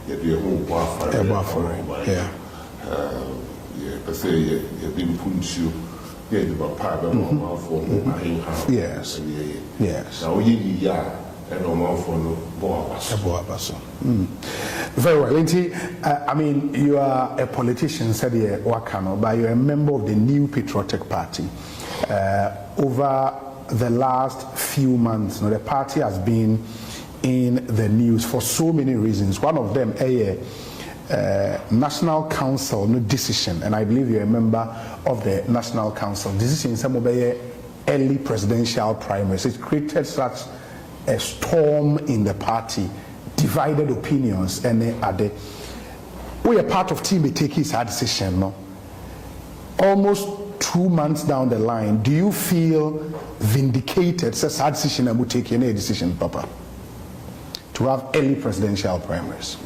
you do a whole bar. Yeah. Per se, you've been punchu. Yeah, the papa, for yes. Yes. Now, and no for no boabaso. Very well. I mean, you are a politician, said Wakano, but you're a member of the New Patriotic Party. Over the last few months, the party has been in the news for so many reasons. One of them, National Council decision, and I believe you're a member of the National Council decision. Some of the early presidential primaries, it created such a storm in the party, divided opinions, and we are part of team taking his decision. No, almost 2 months down the line, do you feel vindicated? Says our decision, and we take any decision, Papa, to have early presidential primaries.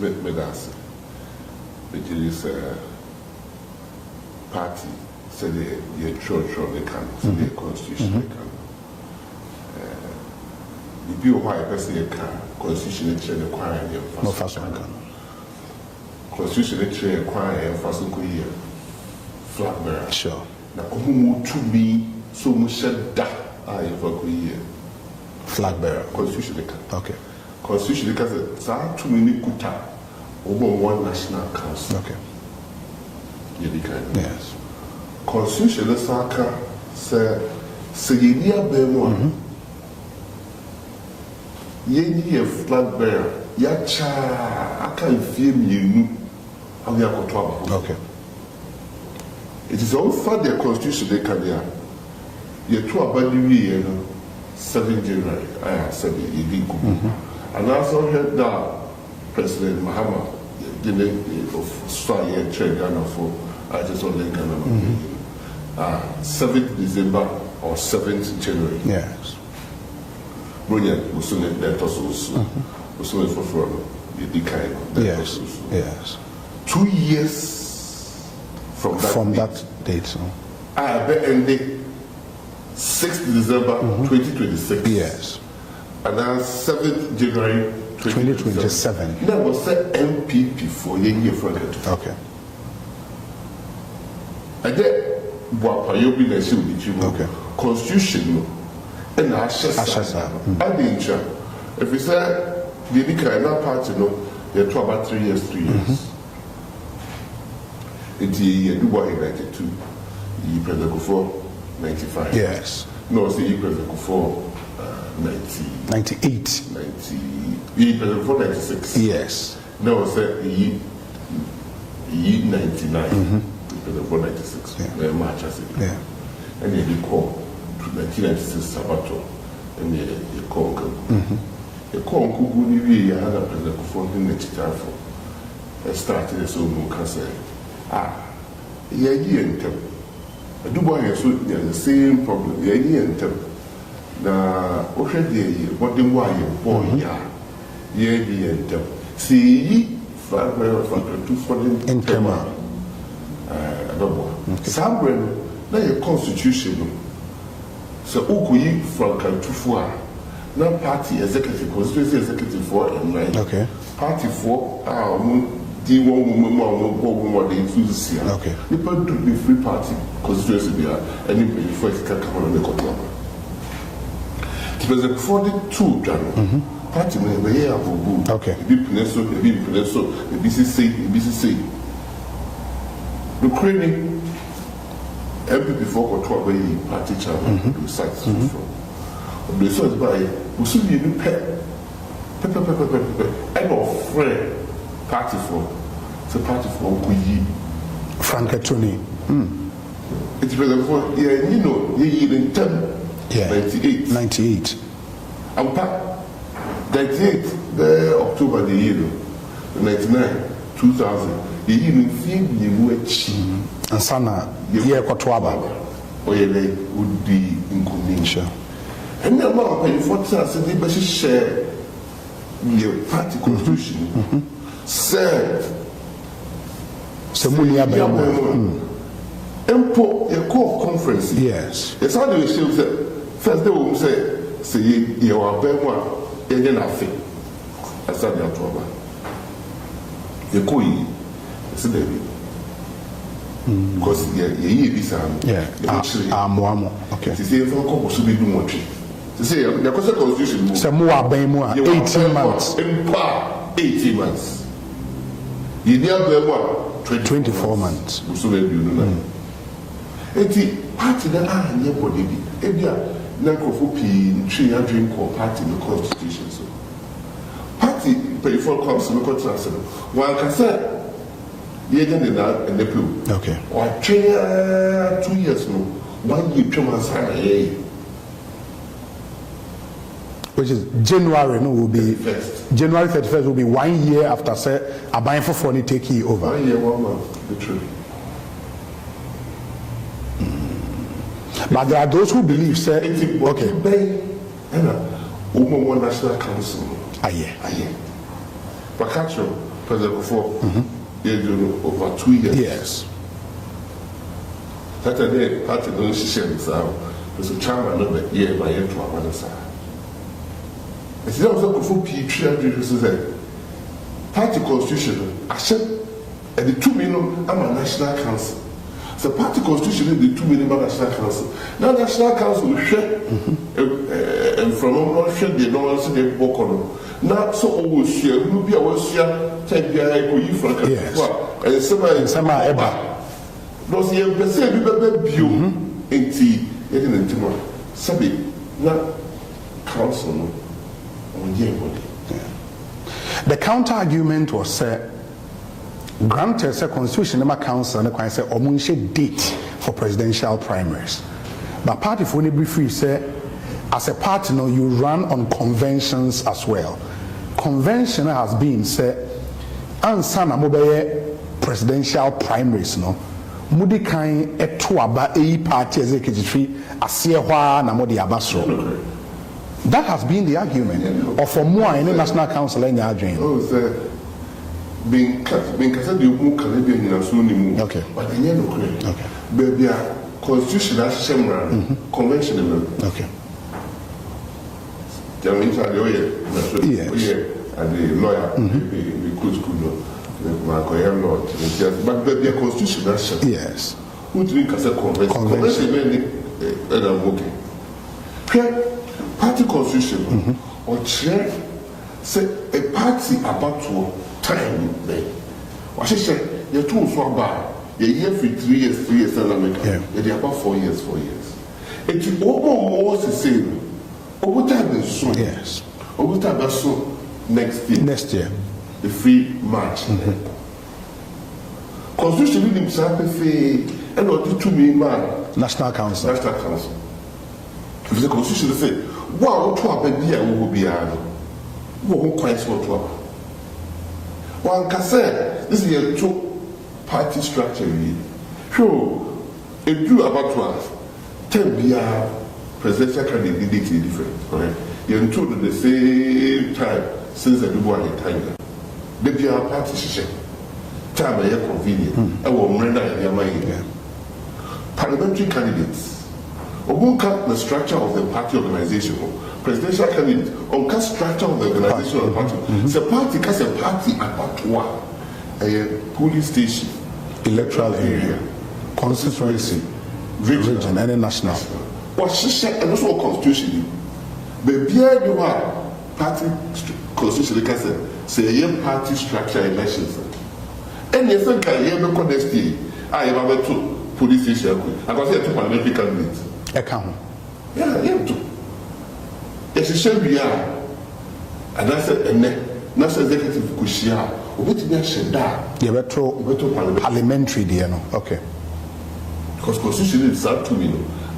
The Judicial party said the church they can, so the constitution they can. The bill why person can constitution they train acquire the first constitution they train acquire first year flag bearer. Sure. Now who to be so much that I for year flag bearer constitution they can. Okay. Constitution they can say too many kuta. Over one national council. Okay. Yes. Constitution the Saka say ye be ye flag bearer ya cha aka fie mienu how ya go to. Okay. It is all for the constitution they can there. Ye to abadi 7 January I said ye be go. And also head down President Mahama of Australia trade Ghana for I just only Ghana 7th December or 7th January. Yes. Brilliant. We soon let us also. We soon for the kind. Yes. Yes. 2 years from that date. So. I bet ending 6th December 2026. Yes. And then 7th January 2027. That was the MPP for year Frank. Okay. And then Buapayobi Nation with okay. Constitution and Ashesa. I didn't try. If we say the Nika party, they're about 3 years. It's year Dubai 92, you present for 95. Yes. No, see you present for 98. 96. Yes. No, say ye 99. For 96. Yeah. March as it. Yeah. And then you call to 1996 Sabato, and you call. You call Kugu, you had a present for the next time for. I started so no say, yeah, and tell. I do buy the same problem. Yeah, and tell. Now, already, what the why you boy, yeah, and tell. See, for in Tema. Somewhere, now your constitution. So, Ukuyi from Kantufua. Now, party executive, constituency executive 4 and 9. Okay. Party 4, D1 woman, they choose here. Okay. People do the free party constituency there, and anybody before it can come on the control. It was a 42 Jan. Party may be here for good. Okay. Be Pineso, be BCC. The Ukraine, every before control by party chairman, the sites from. The source by Musubi, you pay. I'm a friend. Party for. It's a party for Kuyi. Frankatoni. It's for, yeah, you know, you in 98. 98. I'm back. 98, the October the year, 99, 2000. The year in film you were and Sana, year Kotwaba. Or you would be in convention. And the amount of 40 years, they must share your party constitution. Sir, Samulia Empo, a core conference. Yes. It's how they say, first they will say, you are Bema, and then I think. I said, you call it, it's a because you this okay. To say, if I come to be doing what to say, the constitution, some more 18 months. In part, 18 months. You near 24 months. So maybe you know. Eti party that are near body be. Ebia nankrofo pii tree and drink or party no constitution so. Party before comes no contract. One can say the agent in Napo. Okay. Or 2 years no. 1 year 2 months which is January no will be 31st. January 31st will be 1 year after say a buying for funny take you over. 1 year 1 month literally. But there are those who believe say okay. One National Council. Aye. But catch you, President before over 2 years. Yes. Saturday party don't share this out. There's a chairman of the year by year to our other side. It's not so for P300 party constitution. I said, and the 2 million, I'm a National Council. The party constitution is the 2 million National Council. Now National Council will share and from all share the knowledge they work on. Now so always share, will be our share, take the eye for you from and some ever. Those young person will be you in tea, in tomorrow. Sabi, now council. The counter argument was granted the constitution number council and the say omunshe date for presidential primaries. But party for any brief say as a party now you run on conventions as well. Convention has been say ansa na mobile presidential primaries no mudi kan eto aba party executive asie hwa na modi abasro. That has been the argument. Or for more in the National Council in your dream. Oh, sir. Being considered the more Canadian in a okay. But the end of okay. But their constitution as similar, conventional. Okay. The and the lawyer, the court school, the law. But their constitution as similar. Yes. Who drink as a convention? Okay. Party constitution or chair say a party about to time there. What she said, you're too far by. You're here for 3 years, in America. You're about 4 years. It's almost the same. Over time is soon. Yes. Over time is soon. Next year. The free March. Constitution in himself and not the 2 million man. National Council. If the constitution say, wow, to a baby, I will be a who quite so to one can say this is a 2-party structure. Sure, if you about 10 be a presidential candidate different, correct? You're told at the same time since the people are in time. They be a party session. Time are convenient. I will render your mind. Parliamentary candidates. On the structure of the party organization, presidential candidate, on the structure of the organization of the party. The party has a party about a polling station, electoral area, constituency, region, and national. What she said, and also constitution. The beer you are party constitution, say a party structure elections. And you think I have a contest. I have a police station. I got here to parliamentary candidates. Account. Yeah, you too. It's a shame we are. And that's a national executive Kushia. What did you say that? You were parliamentary, dear. No, okay. Because constitution is up to me.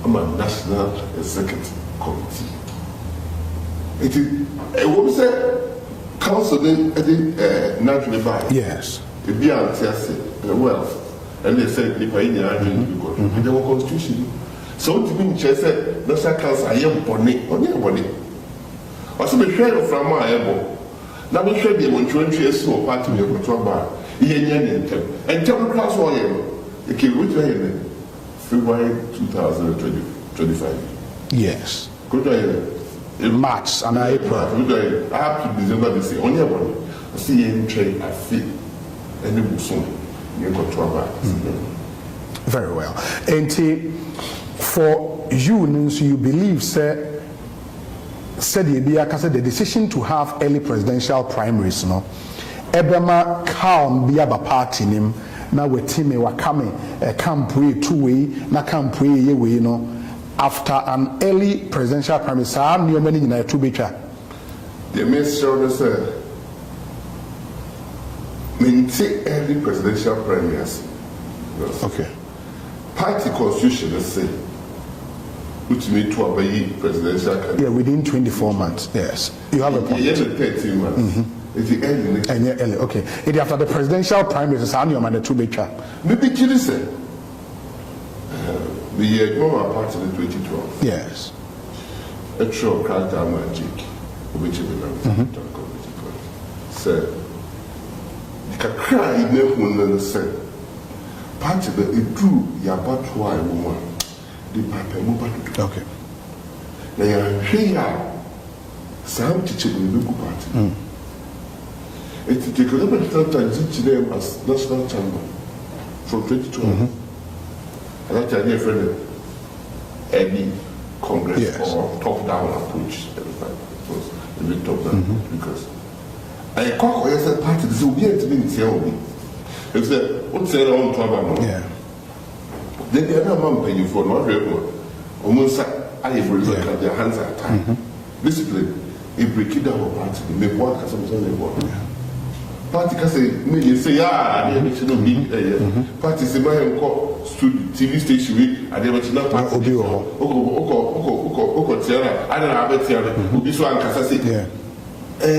I'm a national executive committee. It is what we say. Council the naturally by. Yes. The the wealth, and they said if I need to go. And there was constitution. So to me, she said, National Council, I am bonnet, or near bonnet. Or some share from my elbow. Now we should be able to introduce a party of the bar. And tell the class why you came with February 2025. Yes. Good in March and April. I have to December this year. Only one. I see any trade, I feel. any musun you got to very well. And for you, you believe, said the decision to have early presidential primaries, no, Ebema calm be aba party nim na wetime wakame campaign 2-way na campaign ye no after an early presidential primary saa no many na to betwa the minister said maintain early presidential primaries. Okay. Party constitution is say which made to obey presidential candidate. Yeah, within 24 months. Yes, you have a point. Yeah, 13 months. It's the early. And yeah, early. Okay. It after the presidential primaries, how many man to betwa? Maybe Kiri said the year more party in 2012. Yes. A true character magic, which is the said the cry never said party that it drew Yabatwa woman. The paper move. Okay. Now you're here. Some teacher in the local party. It's the government that name as National Chamber from 2012. And that's a different any Congress or top-down approach. Because I call the party is obedient. If the what's their own trouble, then the other man paying for not regular. Almost I have realized their hands are tied. Discipline, a break it down party, make work as something work. Party can say, maybe say, ah, I never should be party say, my TV station, I never should not party. I don't have it here. This one can say,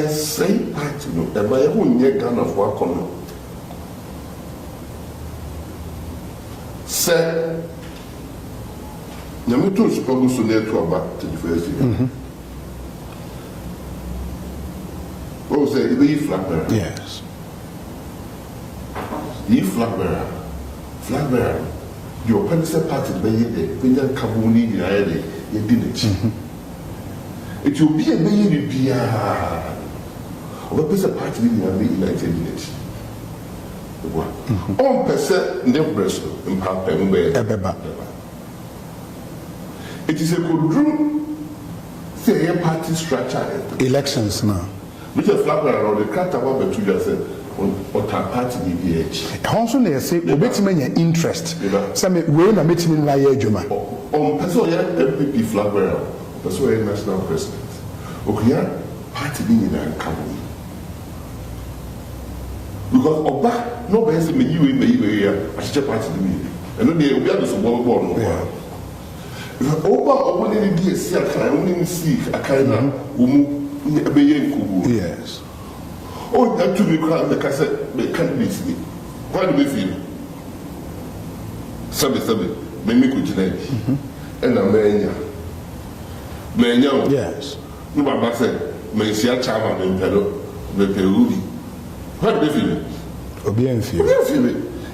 say party, no, and my own neck gun of work on. Say, Namato is supposed to near to about 21st year. Oh, say, the flag bearer. Yes. The flag bearer. Your pencil party, by the Pinjan Kabuni, you didn't. It will be a baby PR. What is a party in the United Nations? 1% never in Papa. It is a good room. Say a party structure. Elections now. Which a flapper or the craft about the two years on party DBH. Also, they say, obey interest. Some way na meeting in Laye Juma. On Pesoya MPP flapper, Pesoya national president. Okay, party being in a company. Because Oba, no person may you in the I should party to me. And then they will be able to born. If Oba or one in the sea, I only see a kind of yes. Oh, that to be called the cassette, the candidates. Why do we feel? Sabi, Mimi Kuchine, and a Mania. Yes. No, my said, Messia Chama and Pedro, the Perudi. What do we feel? Obedient feel.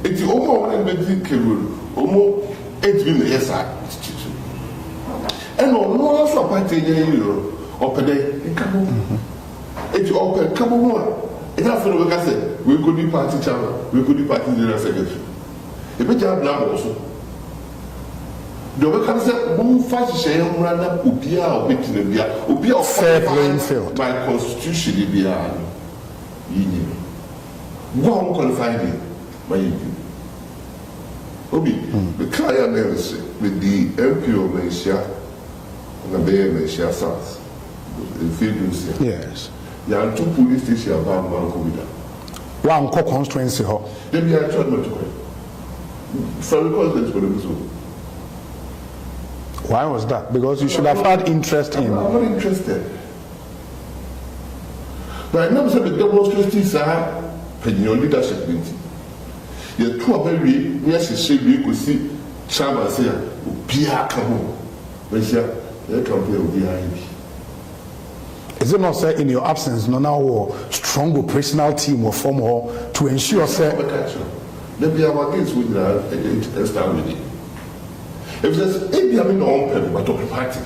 It's the Omo and the Kibble, Omo 8 minutes. And no one for party euro. Open it, come on. It's open, come on. It's not for the work. We could be party chairman, we could be party general secretary. If we have now also, the work has said, move fast, share, run up, Ubia, or Bitinabia, Ubia, fair playing field. By constitution, Libya, union. One qualified by union. Obi, the client with the MP of Malaysia and the Bay of Malaysia South. Yes. There are 2 police stations about Mankovida. One constituency. Then we are trying not to go. Why was that? Because you should have had interest in. I'm not interested. But I never said the demonstrations are in your leadership meeting. You're too very, yes, you could see Chama say, Pia Kamo. Is it not say in your absence, no now strong operational team will form to ensure say? Let me have against with the establishment. If there's any on paper, but of party,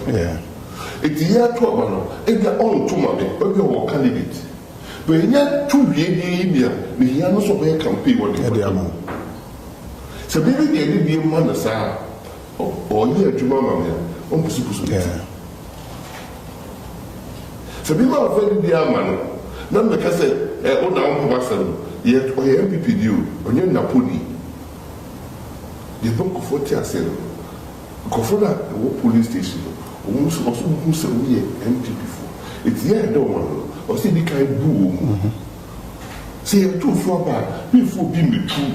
it's the year 12, if they're on to money, but you're candidate. when you two years, the Yanos of a campaign, what they are. So maybe they didn't be a man as or near to Mamma, on Pussy. So people are very dear man. None because I own our person, yet or MPP you, or your Napo. The book of 40 years ago, Kofona, the police station, almost also who said we MPP before. It's here, I don't want or see the kind of boom. Say, you're too far back, before being the true.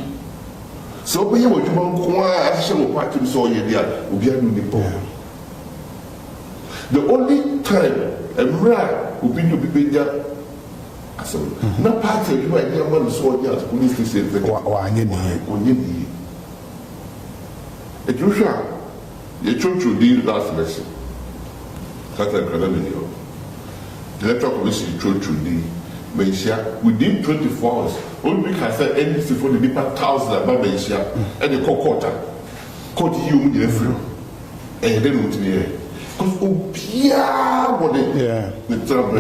So, when you want to go, I shall party to saw you there, will be in the ball. The only time a man will be to be there. So, no party, you might never want to saw you at police station. Or it's usual. You chose to do last lesson. That's a credible. The electoral commission chose to do. Within 24 hours, only we can say anything for the deeper thousand about Malaysia and the quarter. Court you in the free. And then with me. Because Obia what the trouble.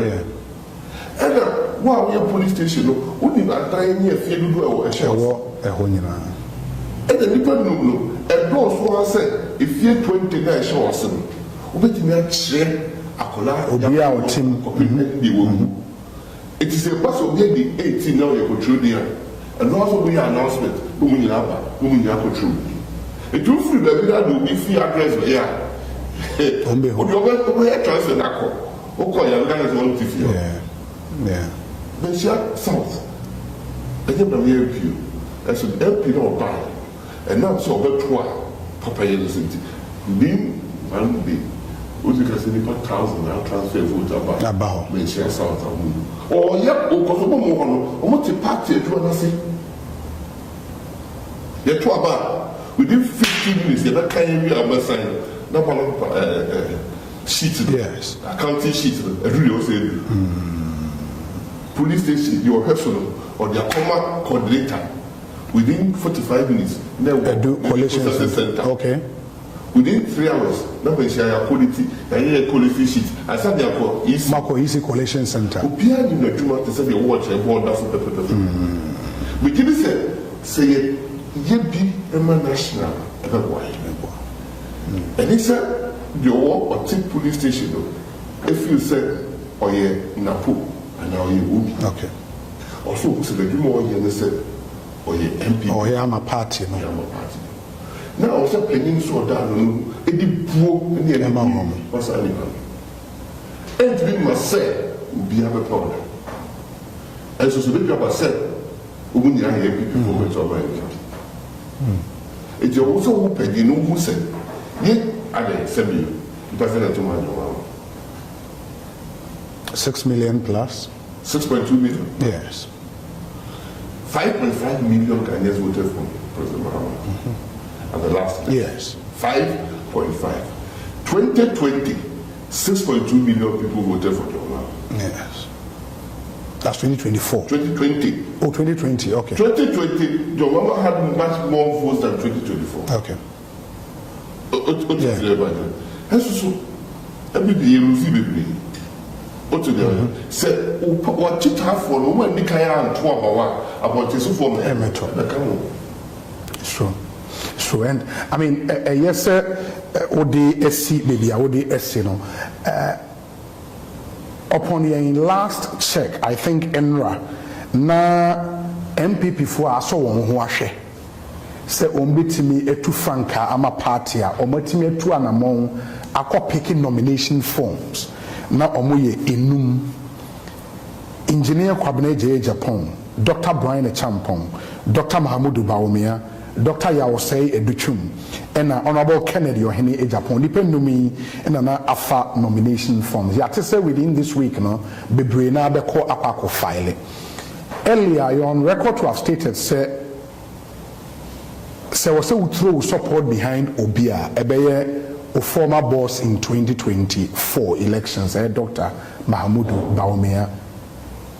And while we are police station, only about 9 years, you do a show. And the people know. And those who are said, if you're 29 shows, we can share a collage team. It is a pass of the 18 now you control there. And also we announcement, women in Abba, women in control. It will feel that we will be free address here. We are transfer Napo. Okay, I'm going to want to feel. Yeah. But South. I think I'm here with you. I should help you not buy. And now so about toi, Papa Yelicity. Being one day, what you can say, 1,000 now transfer vote about Malaysia South. Oh, yep, or Kosovo, or what a party to an assay. Yet, to about within 15 minutes, they're not carrying you a sign. No sheet, yes, accounting sheet, a real say. Police station, your personal or their command coordinator. Within 45 minutes, now do collection center. Okay. Within 3 hours, now we share quality, and quality sheet. I said they are called easy collection center. Upia in the Juma to say they watch a board of the we didn't say ye be a national everywhere. And he said the war or take police station. If you say or ye Napo and now you will. Okay. Also, who said the Juma and said. Or your MP. Or you am a party. No, I'm a party. Now, also playing so down. It did poor in the home. What's animal? And we must say, we have a problem. And so, the people said, when you are here, people will talk about it. It's also open, you know who said, yet, I didn't say you, President to my 6 million plus 6.2 million. Yes. 5.5 million Ghanaians voted for President Mahama at the last election. Yes. 5.5. 2020, 6.2 million people voted for John Mahama. Yes. That's 2024. 2020. Oh, 2020, okay. 2020, John Mahama had much more votes than 2024. Okay. And so, every day you see me. Say, what you have for no one, Nikaya and Tuabawa about this form. Sure. Sure. And I mean, yes, sir, ODSC, maybe ODSC, you know. Upon your last check, I think Enra, na MPP for us, so on who are say, Ombitimi, etu franca, ama partia, Ombitimi, etu anamong, aqua picking nomination forms. Na omoye enum engineer kwabena je Agyapong, Dr. Brian Champong, Dr. Mahamudu Bawumia, Dr. Yawosei Educhum, and Honorable Kennedy Ohene Agyapong dependumi and na afa nomination forms. Ya say within this week no bebre na beko akwa file. Earlier you're on record to have stated say was a throw support behind Obia ebeye a former boss in 2024 elections, Dr. Mahamudu Bawumia.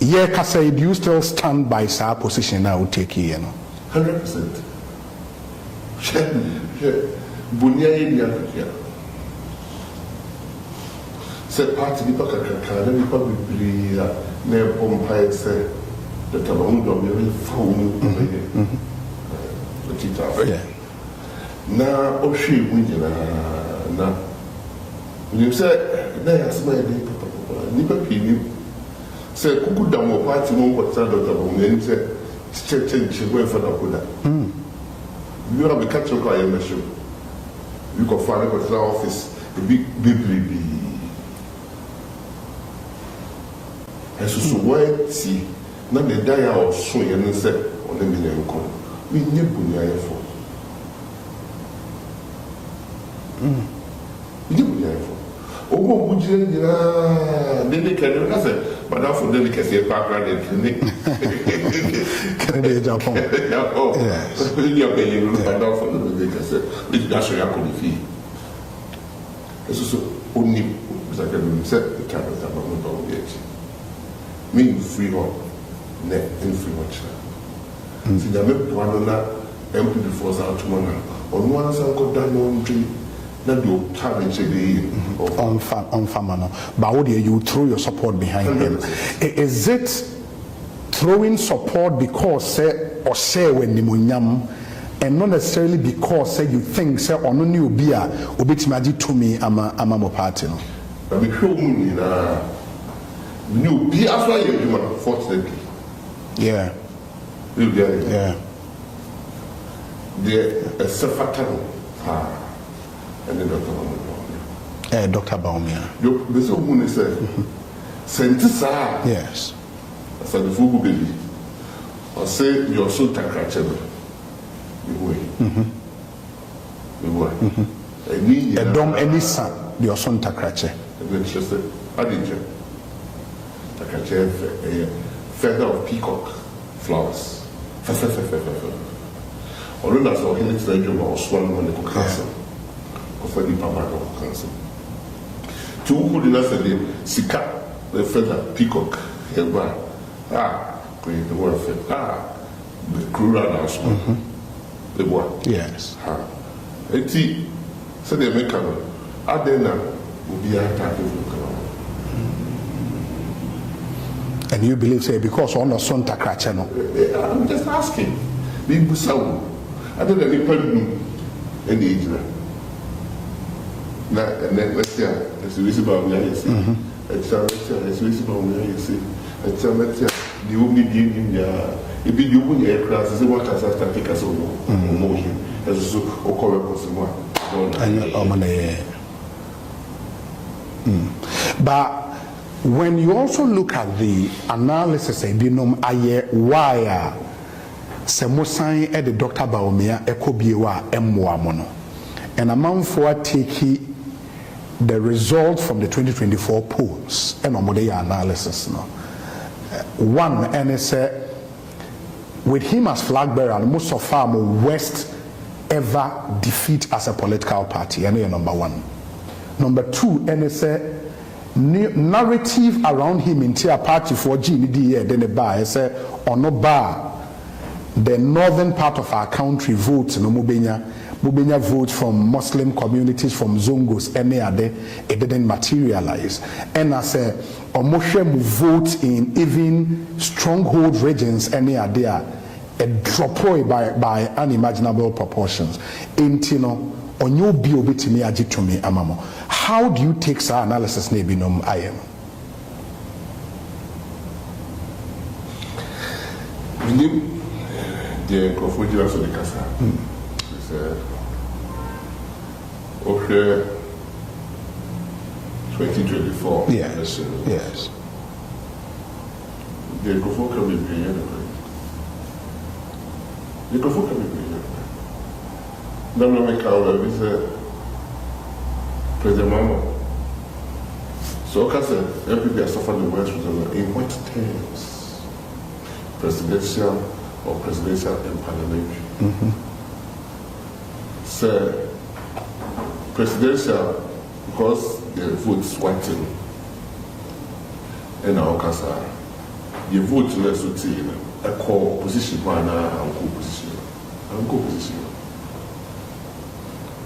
Yeah, Kasa, do you still stand by our position now? Take here, 100%. Bunya India. Say party, the Paka, the public, na Empire said that about the phone the teacher. Now, oh, she winning now. You said, they are smiling, Nipper Pini said, Kuku Damo party won't what side of the home, and said, she went for the Kuda. You have a catcher by a machine. You can find a office, a big baby. And so, why see, not the dia or swing and said, on the million corner. We never near for. We never near for. Oh, would you dedicate nothing, but now for delicacy, background and clinic. Agyapong. Yes. You're paying but now for the delicacy, which that's where I could feel. It's also only, as I can say, the cabinet about the age. Mean free up, net and free much. See, the one empty the force out to one. On one side, got down on tree. Not do challenge on Famano. But you throw your support behind him. Is it throwing support because or say when Nimunyam and not necessarily because you think say or no new beer or bit magic to me amamo party? I mean, show me new beer after you, fortunately. Yeah. Yeah. The Sefatan. And then Dr. Baumia. There's a woman said, Sentisa. Yes. I said, the food baby. Or say, you're so takrachable. You were. A dom any son, your son takrache. And then she said, I did you. Takrache, a feather of peacock flowers. Or that's all he needs to do about swallowing when they cook castle. For the Pamako Council. To who did not say Sika, the feather, peacock, Heba, great the word of the crew house, the one. Yes. Eti, said the American, Adena will be attacking and you believe, say, because on the son takracheno? I'm just asking. Big Busau. I don't know any person in the age. And then let's say, it's visible on the IC. It's visible on the IC. It's the only being in the if you win your class, is what I take us over motion. As so, or call a person one. But when you also look at the analysis, why Semosan at the Dr. Baumia, Ekobiwa, Mwamono, and among for taking the result from the 2024 polls and analysis. No. One, and it's with him as flag bearer, most of our worst ever defeat as a political party. And number one. Number two, and it's narrative around him in tier party for GND, then the bar, it's or no bar. The northern part of our country votes no Mubenya vote from Muslim communities, from Zongos, any other, it didn't materialize. And as a Moshe vote in even stronghold regions, any other, a drop by unimaginable proportions. Intino, on your biobit me ajitumi amamo. How do you take our analysis nebinum I am? The Confederation of the Casa. Okay, 2024. Yes. Yes. The Confederation can be brilliant. The Confederation can be brilliant. Don't make our visit President Mahama. So, Casa, everybody has suffered the worst result. In what terms? Presidential or presidential and parliamentary? So, presidential, because the votes wanting in our casa, the vote less routine, a core position, and co-position.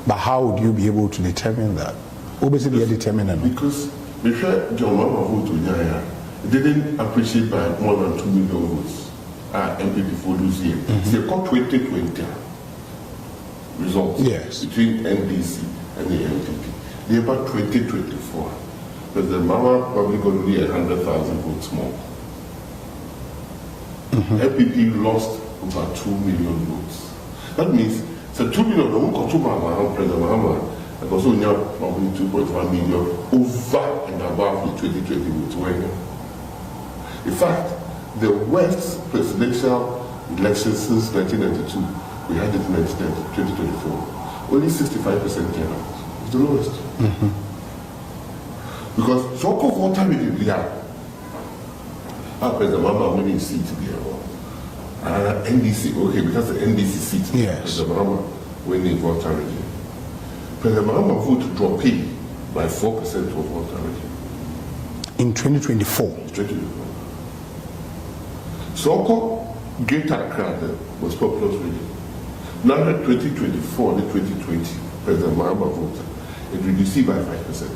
But how would you be able to determine that? Obviously, determine because before John Mama vote to Nyaya, It didn't appreciate by more than 2 million votes. MPP for this year. They got 2020 results between NDC and the MPP. They about 2024. But the Mahama probably got only 100,000 votes more. MPP lost about 2 million votes. That means so 2 million don't go to President Mahama and also probably 2.1 million over and above the 2020 votes. In fact, the worst presidential election since 1992, we had it in 2024, only 65% turnout. It's the lowest. Because so called voter really have President Mahama winning seat there. NDC, okay, because the NDC seat, President Mahama winning voter regime. President Mahama vote dropped by 4% of voter regime. In 2024? 2024. So-called Greater Accra was populous region. Now that 2024 and 2020, President Mahama voted, it reduced by 5%.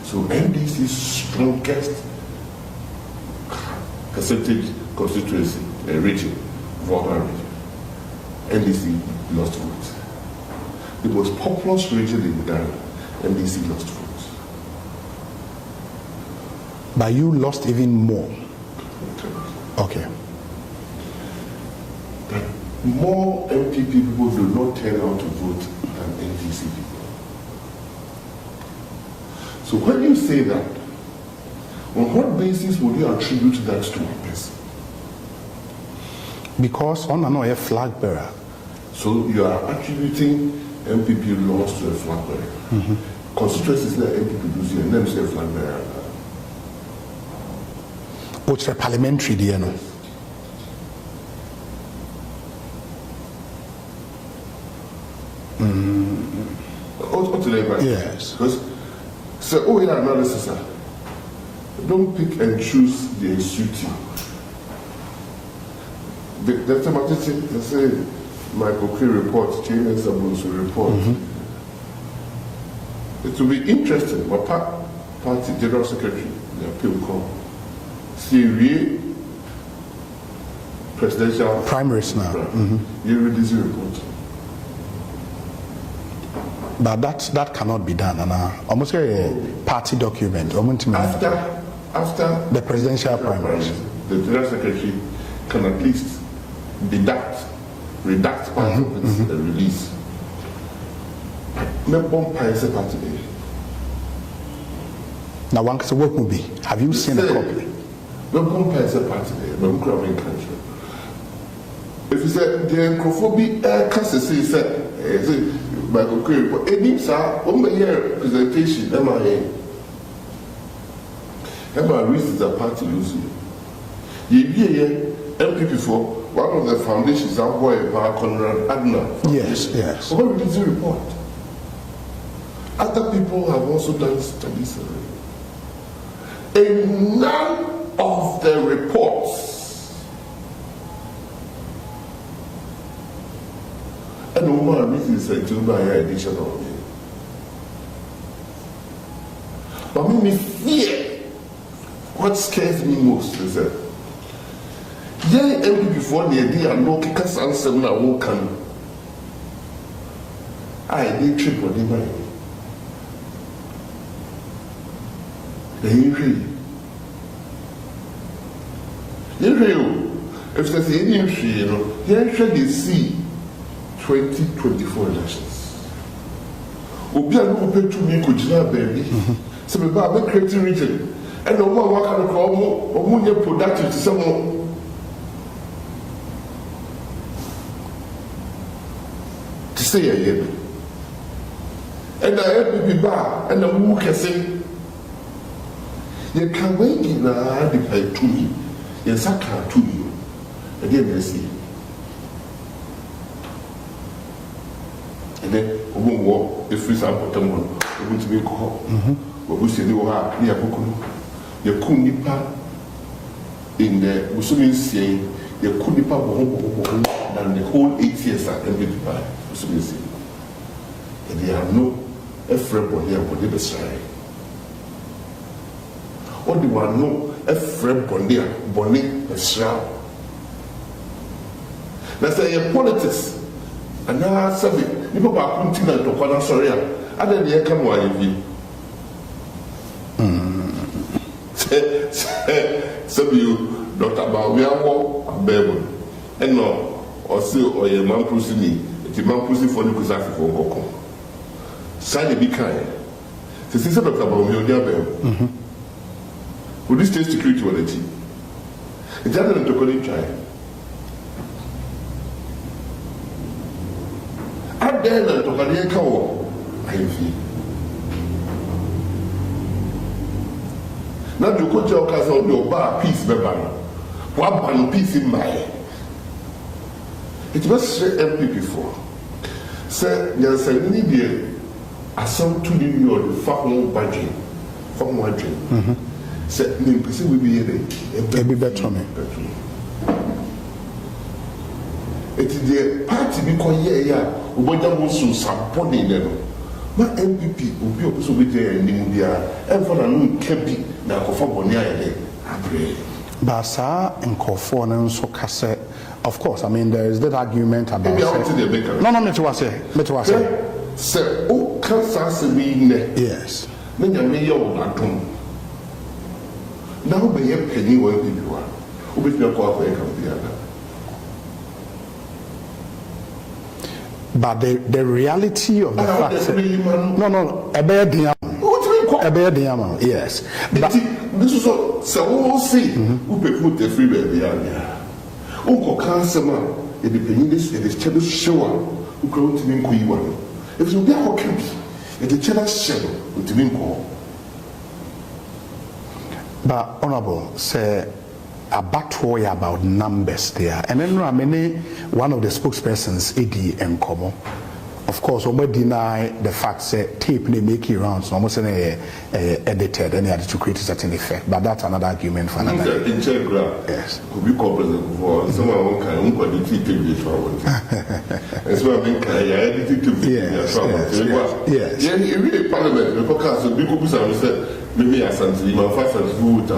So NDC's strongest percentage constituency region, voter region, NDC lost votes. The most populous region in Ghana, NDC lost votes. But you lost even more. Okay. That more MPP people do not turn out to vote than NDC people. So when you say that, on what basis would you attribute that to one person? Because on another flag bearer. So you are attributing MPP loss to a flag bearer. Constituencies like MPP lose and then say flag bearer. Which are parliamentary, do you know? Yes. Because so, analysis. Don't pick and choose the suit you. The mathematician, they say, Michael Key report, Chairman Sabun's report. It will be interesting. My party General Secretary, the appeal call. Syria presidential primaries now. You read this report. But that cannot be done. And almost a party document. After the presidential primaries, the General Secretary can at least redact part of its release. Now, one can say, what will be? Have you seen a copy? If you say the Crophobi Cassisi said, Michael Query, but it means a year presentation, Emma Reese is a party losing. You MPP for one of the foundations are boy by Conrad Adler. Yes. What did you report? Other people have also done studies already. In none of the reports, and Omar Reese said to buy additional. But me fear. What scares me most is that yeah, before the idea no kikas answer na wo kan. I did trip on the mind. If there's any issue, here should you see 2024 elections. Obi anu ope to me ko jina baby. So me ba be creating region. And no one work on the or productive to someone. To say a year. And I help me back and the who can say, you can wait in the pay to me. Yes, I can to you. Again, they see. And then, if we sample them, we're going to be called. We say, you are near Bukulu. You couldn't nipa in the Muslim saying you couldn't nipa than the whole 8 years at MPP. And there are no ɛfrɛ bɔne a bɔne bɛsrae ɔde wano ɛfrɛ bɔne a bɔne bɛsra na sɛ ɛyɛ politics anaa sɛbe nipa baako nti na ntɔkwa no asɔre a ada ne yɛka no ayɛ bi sɛbio Dr. Bawiawɔ abɛɛbɔ ɛnna ɔse ɔyɛ mamprusi nti mamprusifoɔ no kusa afifoɔ nkɔkɔ saa de bi kae sɛsi sɛ Dr. Bawiawɔ ɔdi abɛɛbɔ wòdi state security wɔ n'akyi nti ada ne ntɔkwa no twae adɛn na ntɔkwa no yɛka wɔ ahemfie na de okogye ɔkasa ɔde ɔbaa peace bɛba no waba no peace mmaeɛ nti bɛsrɛ MPP foɔ sɛ nyansani deɛ asɛm to ne nwi ɔde fa ho badwen fa ho adwen sɛ ne mpɛ sɛ wobi yɛ dɛ ɛbi bɛtɔ me nti deɛ party bi kɔyɛeɛ a wobɛgya mo so sampɔne nɛ no ma MPP obi a ɔpɛ sɛ obɛgya yɛ anim biara ɛmfa na no nka bi na akɔfa bɔne ayɛ dɛ abrɛ but saa nkɔfoɔ no nso ka sɛ of course I mean there is that argument about maybe I want to the baker no mete wa sɛ sɛ o ka saa sɛ bi nɛ yes na nyame yɛ wo adom na wobɛyɛ panyin wɔ MPP wa wobɛtumi akɔ akɔyɛ kampiada. But the reality of the fact no ebe diama yes but this is so we see who put the free baby unko kansema e depending this it is channel show who count me ko yiwa if you be a camp it is channel shadow with me ko but honorable say abatoy about numbers there and then one of the spokespersons Eddie Nkomo of course we deny the fact that tape may make it rounds almost edited and they had to create a certain effect but that's another argument for another yes could be corporate for someone can tape this one as well yes really parliament the podcast so big people say maybe as something my first vote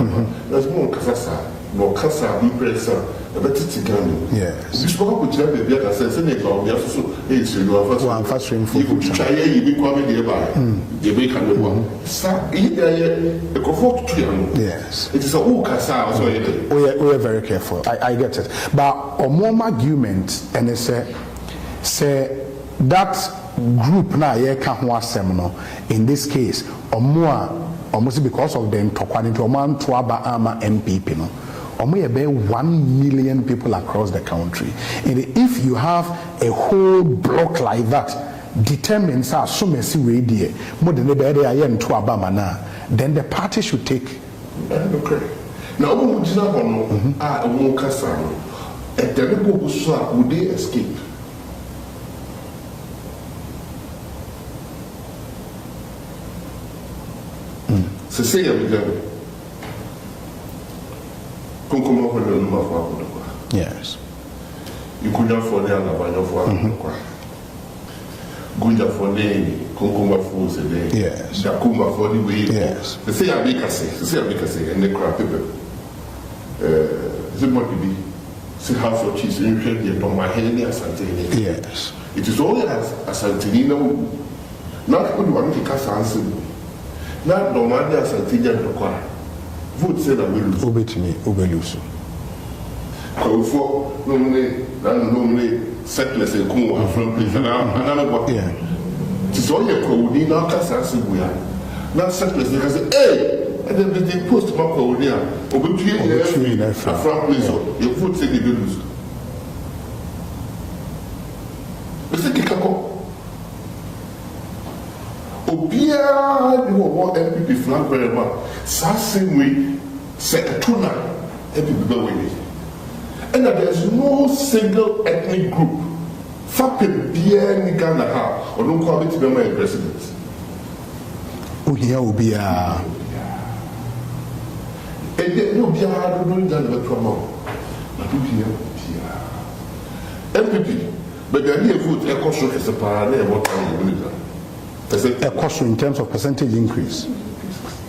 that's more kasasa no kasa impressa abetiti gano yes this one could tell baby that says say go be so e se do first stream for try you be come dey by dey make am go sa e dey e go for to yes it is a who kasa so we are very careful I get it but more argument and they say that group na ye ka ho asem no in this case almost because of them talking to man to aba ama MPP no about 1 million people across the country and if you have a whole block like that determines how so many way there more than to aba mana then the party should take okay now we just on we kasa e terrible so would they escape se sei a vida como for the number for yes you could not for the alabanyo for Gunja for the Kunkuma for the yes Dakuma for the way yes the say a big and the crap paper is it what be see house of cheese in the on my head yes it is all as Santinino not good one to cast answer not normally as a teacher to cry. Vote said I will lose. Obey to me, obey lose. Go for normally settlers and come from place and another. Yeah. It's all your code in our cast we are. Not settlers because hey, and then they post my code here. Obey a front place. Your vote said they will lose. Obia ni wo MPP flag very much sa same way say tuna MPP be we and there's no single ethnic group fa bia ni Ghana ha or no ko be my president ohia obia and no bia do that the promo na bia MPP but the vote e ko so ke separa na e mo tan A cost in terms of percentage increase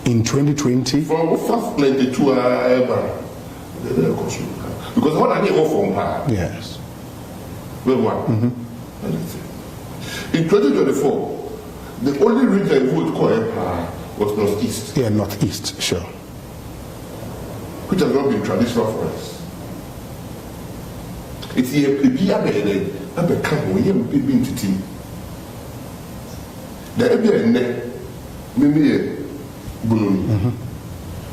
in 2020. From first 92 ever, because what are they all from? Yes. Well, one. In 2024, the only region I would call Empire was Northeast. Yeah, Northeast, sure. Which has not been traditional for us. It's here, a become we have been to team. The Ebia and Mimi Buluni.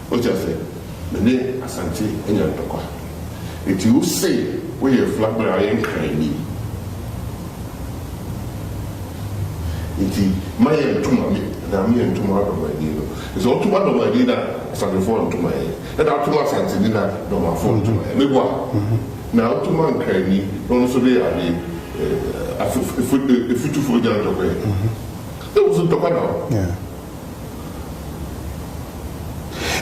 What I say, the name Asante and Yantokwa. If you say we have flag by iron crying. It's my and to me, and I'm here to my idea. It's all too much of my idea, something for to my head. And I'll too much Santina, no, my phone to my maybe. Now, to my crying, don't so be a foot to foot down the way. That was a talk. Yeah.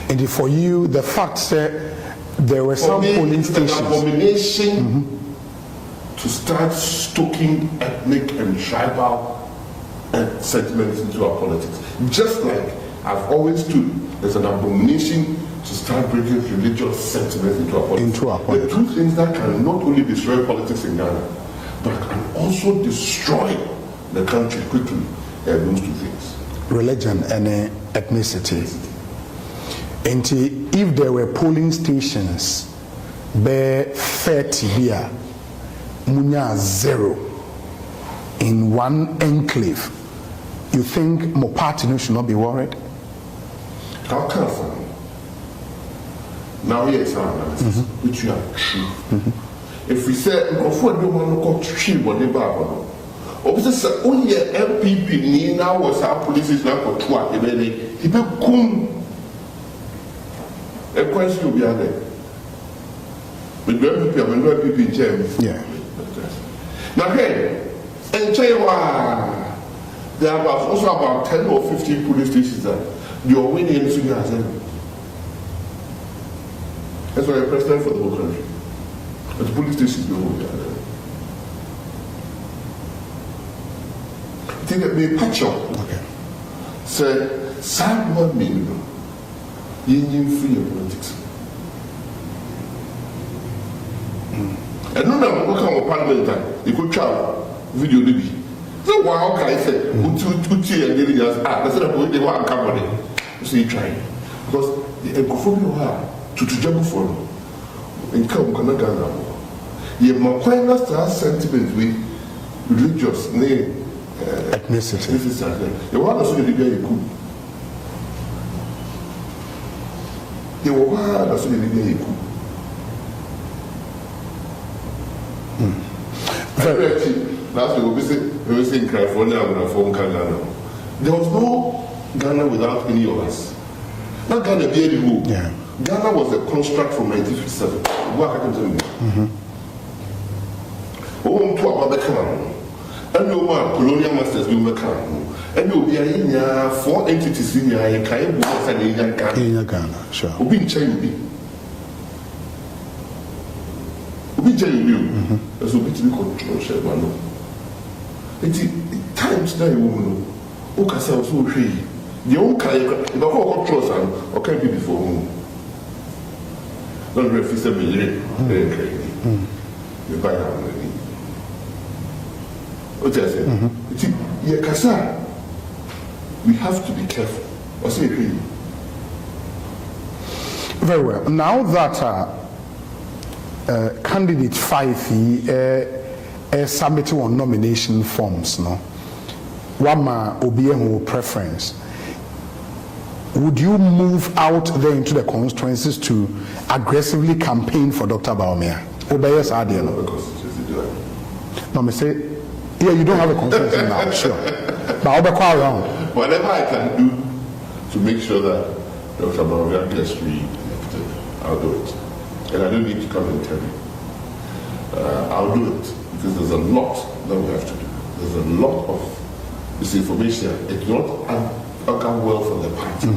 And for you, the fact that there were some polling stations. It's an abomination to start stoking ethnic and tribal sentiments into our politics. Just like I've always stood, there's an abomination to start bringing religious sentiments into our politics. The two things that can not only destroy politics in Ghana, but can also destroy the country quickly. Those two things. Religion and ethnicity. And if there were polling stations, be 30 beer, munya 0 in one enclave, you think more party should not be worried? How can now here is our analysis, which you are true. If we say, before the one got tree, what they bought. Obviously, only MPP ni now was our police is not for 2 he be come. A question will be there. With MPP, I'm not MPP James. Yeah. Now, hey, and China, there are also about 10 or 15 police stations that you're winning in Sudan. That's why I'm president for the whole country. But the police stations will be there. Think that may patch up. Okay. So, someone may know. You free of politics. And no matter what kind of parliament, you could travel video libi. So, wow, I said, Uti and Lilias, that's not they want to come on it. So, you try. Because the ecophobia to jump for in Ghana. You have my sentiment with religious name. Ethnicity. You want to see the day you could. You want to see the day you could. Last week we visit in California and from Ghana. There was no Ghana without any of us. Not Ghana be any yeah. Ghana was a construct from 1957. What I can tell you. Oh, to our background. And no one colonial masters will make and you'll be a 4 entities in your kind of in Ghana, sure. Ubi chain be Ubi chain as Ubi to be control Sherman. It's times now you know. Okasa was so free. The old kind of controls or can be before whom. Don't refuse a million. You buy out. What I say? We have to be careful. What's it really? Very well. Now that candidate 5 submitting on nomination forms, no, Wama Obiengo preference. Would you move out there into the constituencies to aggressively campaign for Dr. Bawumia? Obeyes Adia. No, me say. Yeah, you don't have a consensus now, sure. But I'll be quite around. Whatever I can do to make sure that Dr. Bawumia gets re-elected, I'll do it. And I don't need to come and tell you. I'll do it because there's a lot that we have to do. There's a lot of misinformation. It's not come well for the party.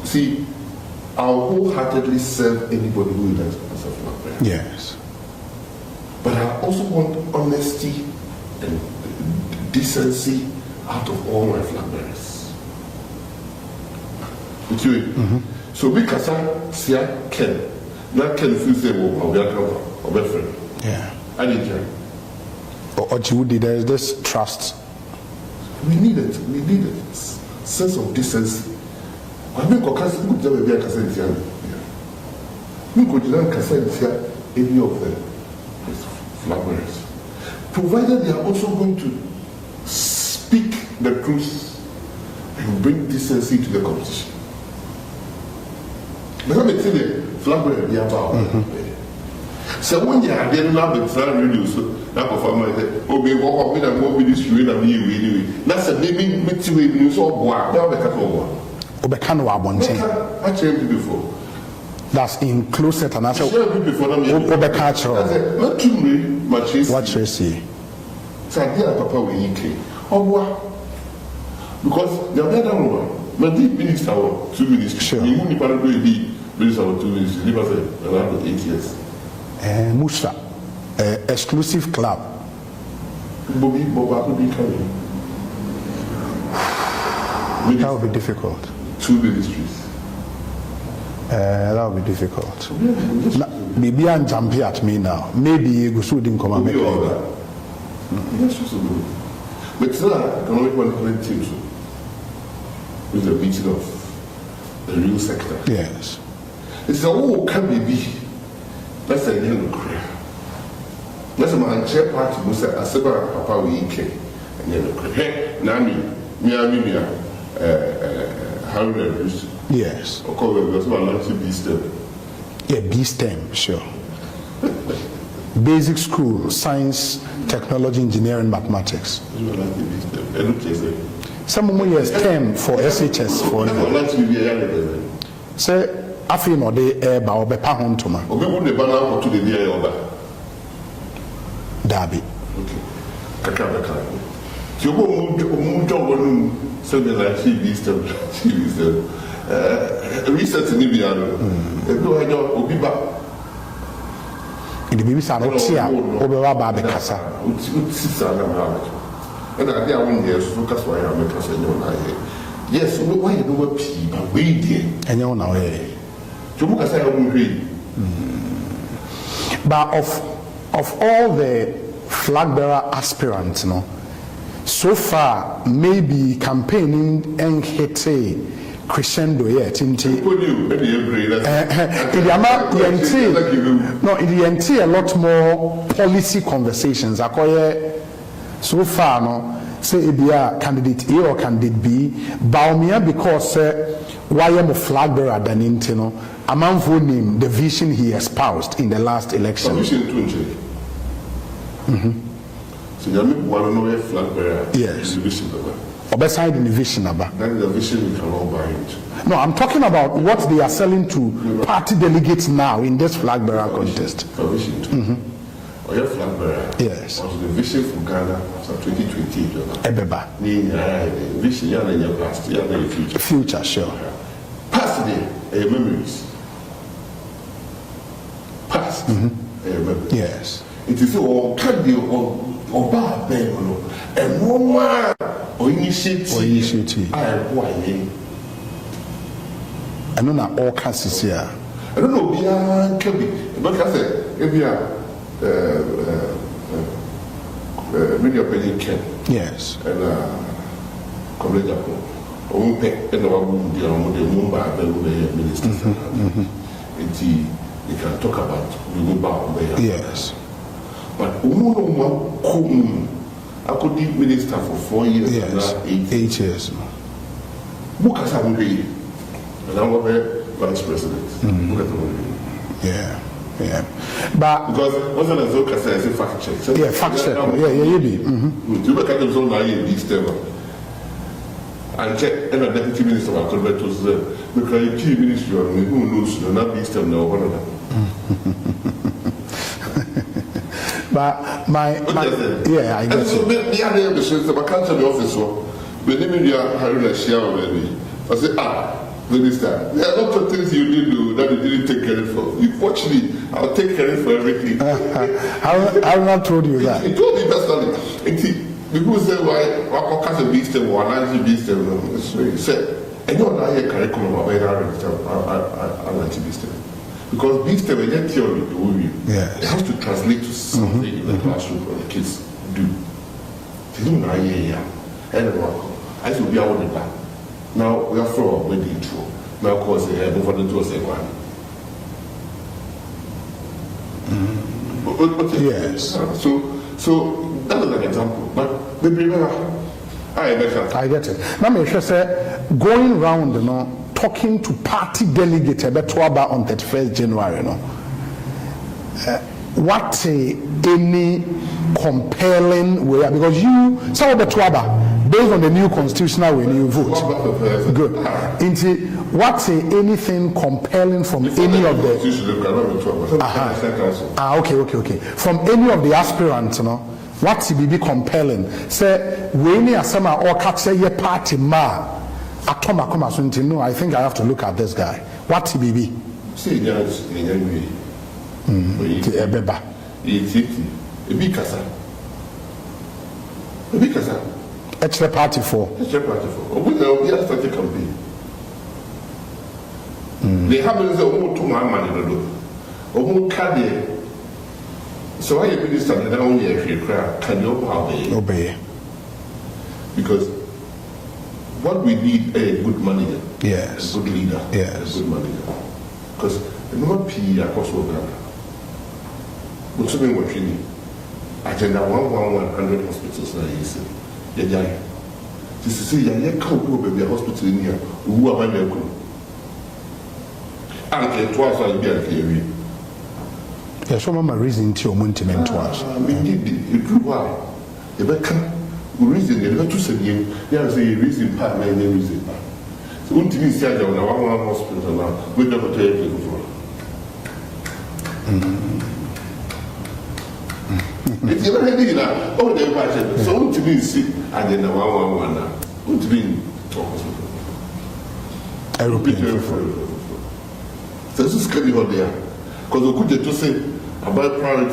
See, I'll wholeheartedly serve anybody who elects myself not there. Yes. But I also want honesty and decency out of all my flag bearers. So because I see Ken, not Ken feels say, "Oh, my friend." Yeah. I need you. Or there is this trust. We need it. We need it. Sense of decency. I mean, because we could be a Cassantia. We could learn Cassantia any of them flag bearers, provided they are also going to speak the truth and bring decency to the competition. Because I tell you, flag bearer be about. So when you are there now, the flag radio, so that performer said, "Oh, we walk up in a mobile district and we anyway." That's a maybe meeting news or what? Now the cat over. Obekano abonten. I changed before. That's in closet and answer. Obekachro. Not too much. What Tracy? So I did Papa we eat. Oh, what? Because the other one, but the minister or 2 ministers. Sure. You wouldn't probably be minister or 2 ministers. He was around 8 years. Musa, exclusive club. Bobby, could be coming. That would be difficult. 2 ministries. That would be difficult. Maybe I'm jumping at me now. Maybe you didn't come and make it. Yes, possible. But still, I can only one team with the meeting of the real sector. Yes. It's a can be. That's a new career. That's a man chair party who said, "I said, Papa, we eat cake." And then the career. Nami, how reduce. Yes. Of course, we also want to be STEM. Yeah, B STEM, sure. Basic school, science, technology, engineering, mathematics. Some more years STEM for SHS for. Say, I feel no day air by Obepa Hontoma. Obe banana to the day over. Darby. Okay. Kakabaka. You go move on something like TV STEM. Research in Libya. No, I don't. Obiba. In the baby son, Otia, Obewa Babe Casa. And I didn't hear focus why I'm a Casa. Yes, why you know P, but we did. And you know, but of all the flag bearer aspirants, no, so far maybe campaigning and hit crescendo yet into it a lot more policy conversations. So far, no, say it be a candidate A or candidate B, Baumia because why am a flag bearer than intino, a man for name the vision he espoused in the last election. So you want to know a flag bearer? Yes. Or beside the vision about. That is the vision we can all buy into. No, I'm talking about what they are selling to party delegates now in this flag bearer contest. Or your flag bearer. Yes. Was the vision for Ghana for 2020. Ebeba. Vision, you are in your past, you are in your future. Future, sure. Past day, memories. Past, memories. Yes. It is all can be or bad ben, and no one or initiative. I don't know all cases here. I don't know beyond can be, but I said, if you are many of them can. Yes. And Agyapong. And the Mumbai ministers. And you can talk about the Mumbai. Yes. But I could be minister for 4 years. Yes. 8 years. Bukas and I'm a vice president. Yeah. Yeah. But because wasn't as okay as a fact check. Yeah, fact check. Yeah, you be. You look at them so now in this term. And check and a deputy minister of Colbert was the key ministry on me who knows not this term now one of them. But my yeah, I guess. So the other episode the country office when they are having a share of me. I say Minister, there are lots of things you did do that you didn't take credit for. You watch me, I'll take credit for everything. I will not told you that. He told me personally. People say why cast a beast and one anti beast say I don't know how curriculum about anti-beast. Because beast and theory it has to translate to something in the classroom for the kids do. They don't know I should be out of the back. Now we are from with the intro. Now of course they have over the two second. Yes. So that is an example. But maybe I get it. Now me say going round, talking to party delegates about on 31st January, what any compelling way, because you some of the Twaba based on the new constitutional way you vote. Good. Into what's anything compelling from any of the okay. From any of the aspirants, what's be compelling? Say we need some or catch say your party ma. No, I think I have to look at this guy. What's he be? Extra party for. We have started campaign. They haven't said, oh, to my money, oh, cardiac. So I minister that only if you cry, can you obey? Because what we need a good manager, yes, a good leader, yes, a good manager. Because no P across Uganda. What's the what you need? Agenda 111 hospitals now you see. This is a couple of baby hospital in here who are my uncle. And twice I'll be at the there's some reason to your monument twice. We did it grew well. The better reason they not to say you have a reason part, my name is it. So, won't you see that on one hospital now? We never tell you before. If you ever did that, oh, they imagine. So, won't you be sick and then 111 now? Won't you be hospital? I repeat. So, this is scary out there. Because okudzeto say about private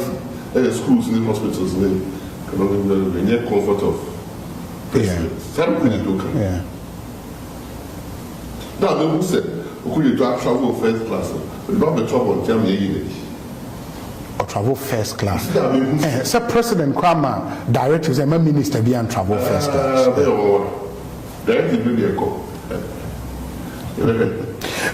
schools and hospitals, the near comfort of presidents. Yeah. Now, they will say, okudzeto travel first class. But not the trouble, tell me or travel first class. So President Kwama directors and minister be and travel first class.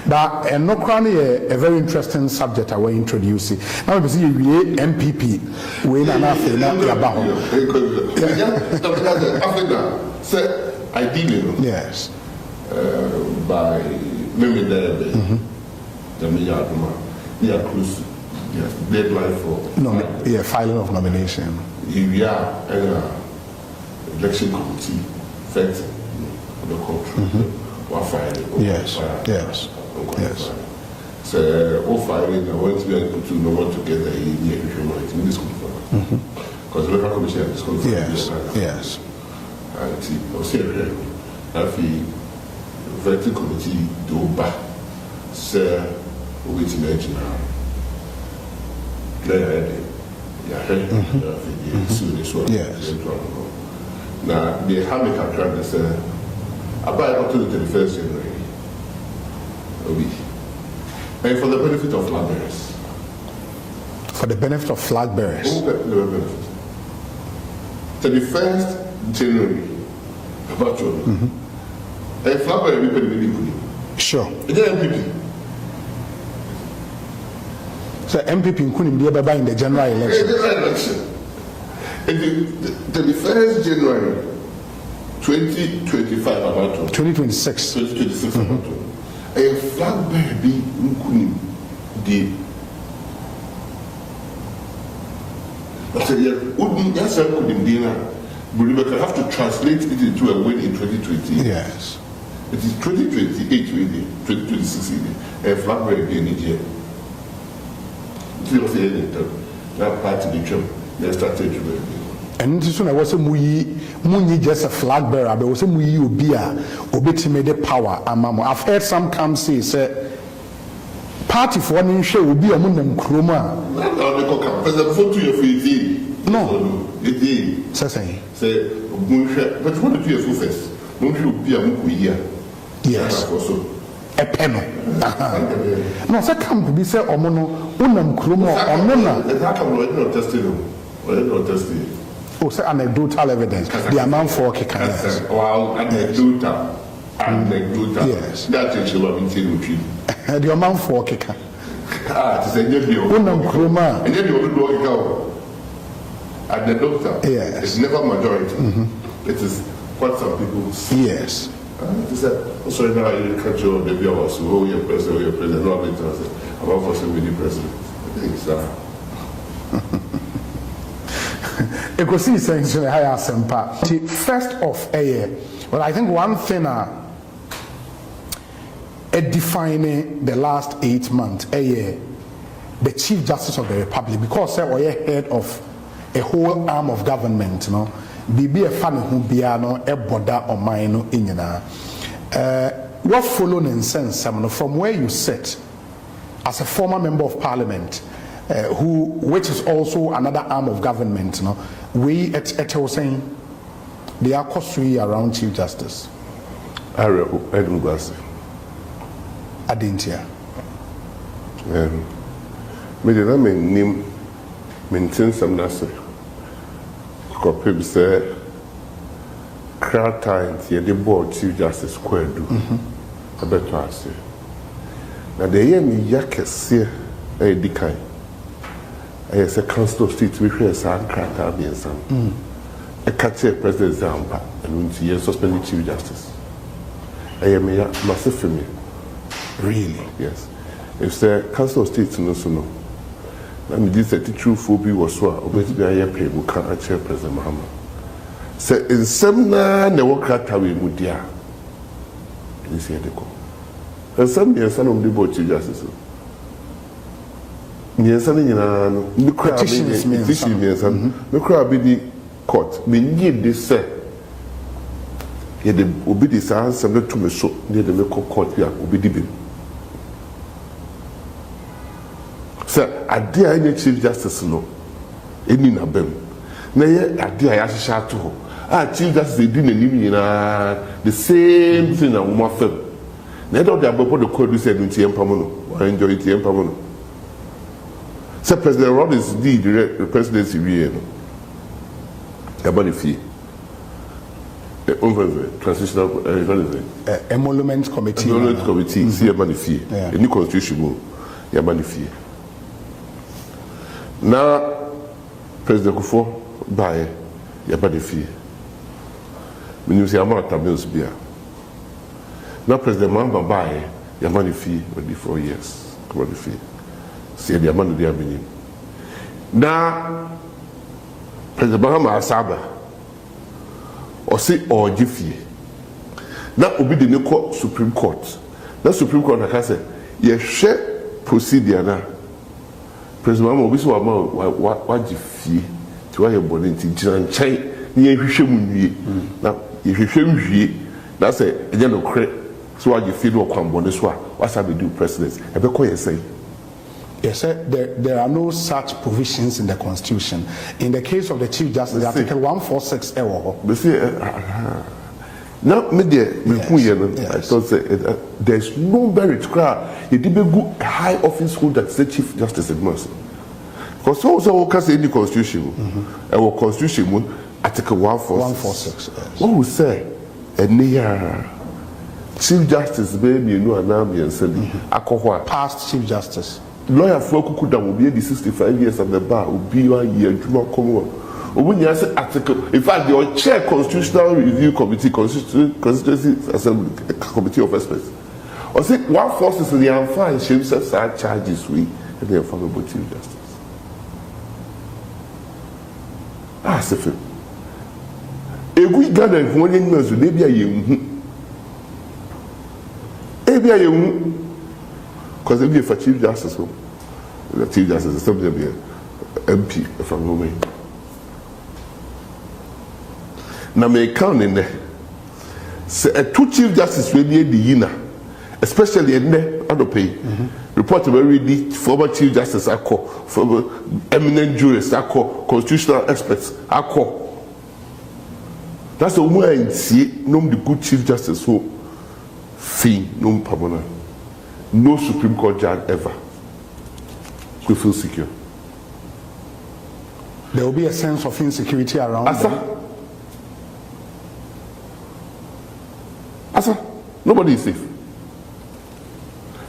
But and no crony a very interesting subject I will introduce. Now we see MPP we na nothing about. Africa say ideally yes by maybe the close deadline for filing of nomination. We are election committee first the country. Yes. So, all filing, I want to be able to know what together in this conference. Because the local commission is conference. Yes. And also, I feel very committee do back, sir, which mention now. Yes. Now, the Hamika crowd is about up to the 31st January. And for the benefit of flag bearers. For the benefit of flag bearers. 31st January. About you. A flag bearer will be really. Sure. It's MPP. So MPP couldn't be able in the general election. The 31st January 2025 about 2026. 2026 about a flag bearer be the but yes, I couldn't dinner. But we have to translate it into a win in 2020. Yes. It is 2028 really, 2026 really. A flag bearer be in Nigeria. That part of the term, they started to be. And this one I was a Muni just a flag bearer, but was a Muyi Ubia, Obeti the power. I've heard some come say, party for one inch will be among them Kroma. No, it is. Say, but what do you first? Don't you be a year? Yes. A penno. No, so come be say omono unam kromo omona. That happened not testing. Not testing. Oh, say anecdotal evidence. The amount for kickers. Wow, anecdotal. Yes. That is what I'm saying. The amount for kicker. Ah, it's a new unam kroma. And then you will go at the doctor. Yes. It's never majority. It is what some people see. Yes. So now you catch your debut was who your president, not later. I'm not for some president. I think so. You could see things in the higher semper. First of a year. Well, I think one thing defining the last 8 months, a year, the Chief Justice of the Republic, because we're head of a whole arm of government, you know. Bibi a fan who biano a border or mine in what following in sense from where you sit as a former member of parliament which is also another arm of government, you know, we at saying they are costly around Chief Justice. I don't go. I didn't hear. Me the name maintain some nasa. People say crowd times here the board Chief Justice square do. I bet to ask you. Now the year me yakese a decay. I say council of state we hear some crowd time and some. A catch President Zamba and when she suspended Chief Justice. I am a massive for me. Really? Yes. If the council of state no so no. Let me this the true phobia was so obviously I am pay we can chair President Mahama. Say in some na work out we mudia. This here they go. And some years son of the board Chief Justice. Yes, I mean, the crowd the crowd be the court. Me need this say. Ye the obi this answer not to me so near the local court here obi the bin. Sir, I dare any Chief Justice no. Any na bem. Na ye I dare I shall to ho. Chief Justice didn't even the same thing na woman fem. Na don't the about the court said in Tiampamono. I enjoy it Tiampamono. Sir, President Rod is the presidency we know. About the fee. Transitional emolument committee. Emolument committee. See about the fee. A new constitution. About the fee. Now, President Kufo buy about the fee. When you say amount of bills beer. Now, President Mamba buy about the fee for the 4 years. About the fee. See the amount they have been in. Now, President Mahama Asaba or say or Jiffy. Now, obi the new Supreme Court. Now, Supreme Court, like I said, you share procedure now. President Mahama obi so what Jiffy to why you're born into Janchai, near Hisham. Now, if you that's a general credit. So, what you feel or come on this one, what's have to do, presidents? I be quite say. Yes, sir. There are no such provisions in the Constitution. In the case of the Chief Justice, Article 146 error. Now, I thought there's no merit crowd. You did a good high office holder that the Chief Justice administers. Because also, can say in the Constitution, our Constitution, Article 146. Yes. What we say, Chief Justice, baby, you know, and past Chief Justice. Lawyer for Kukuda will be 65 years at the bar, will be 1 year, do not come on. When you say article, in fact, your chair Constitutional Review Committee, Constituency Assembly Committee of Experts, or say 146 in the unfine shapes of such charges we and they are followed by Chief Justice. If a good gather one knows maybe a young. Because if you're for Chief Justice, the Chief Justice is something to be MP from Rome. Now, may count in there. Say a two Chief Justice will be the Yina, especially in there, I don't pay. Report very the former Chief Justice, I call, former eminent jurists, I call, constitutional experts, I call. That's the way I see no the good Chief Justice who fee no permanent. No Supreme Court judge ever will feel secure. There will be a sense of insecurity around Asa, nobody is safe.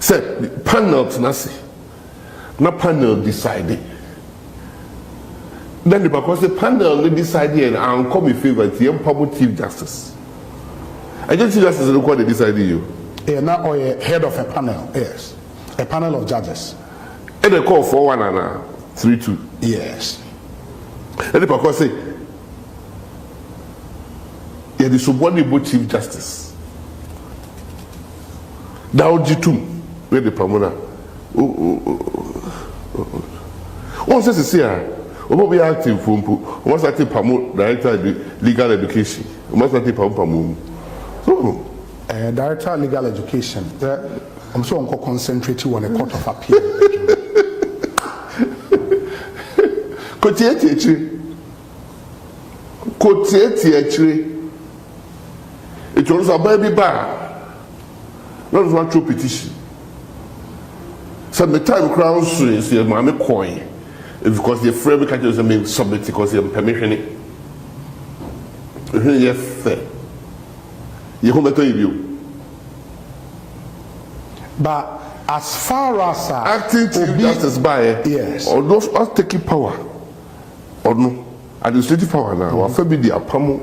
Say, the panel tenacity. No panel decided. Then because the panel decided and I'll come in favor of the public Chief Justice. I just Chief Justice look what they decided you. Yeah, now or a head of a panel, yes. A panel of judges. And they call 4-1 and 3-2. Yes. And the because say yeah, the subordinate Chief Justice. Now G2 where the Pamona. One says to see her. We must be active. We must active promote director legal education. We must active promote. So, director of legal education. I'm sure I'm concentrating on a court of appeal. It was a baby bar. Not one true petition. Some time crowns is your mammy coin. Because the frame catches them submit because they are permission. Yes, fair. You home at you. But as far as acting Chief Justice by yes, or those are taking power or no administrative power now, or maybe the Apamo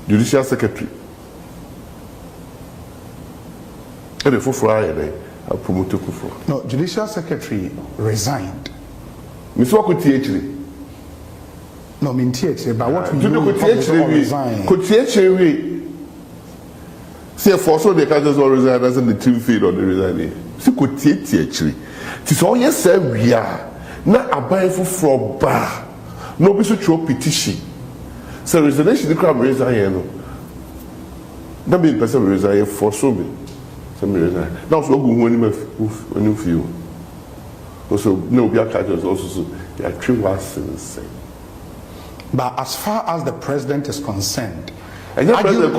Judicial Secretary. And the Friday, I promoted before. No, Judicial Secretary resigned. Miss Wakuti. No, mean THA, but what we do resign. Could THA see for so they can just all resign doesn't the team feed on the resigning. See could THA. It's all yes, sir, we are not a buy for bar. No be so true petition. So resignation the crowd resign. That mean person resign for so me. Some resign. Now so go when you feel. Also, no, we are also they are true was insane. But as far as the president is concerned, argument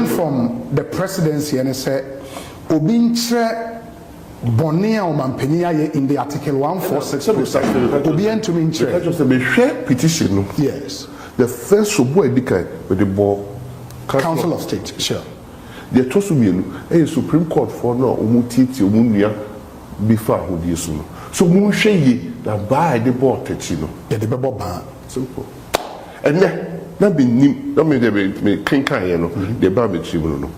from the presidency and say, Obinche Bonia Omampenia in the Article 146 Obien to mean petition. Yes. The first Subo with the ball Council of State, sure. The Tosumian, a Supreme Court for no Umutiti Umunia. Before who do so? So moon shady that buy the ball techino. Yeah, the bubble ban. Simple. And then that be nim, that mean they be clean kind, you know, the baby children.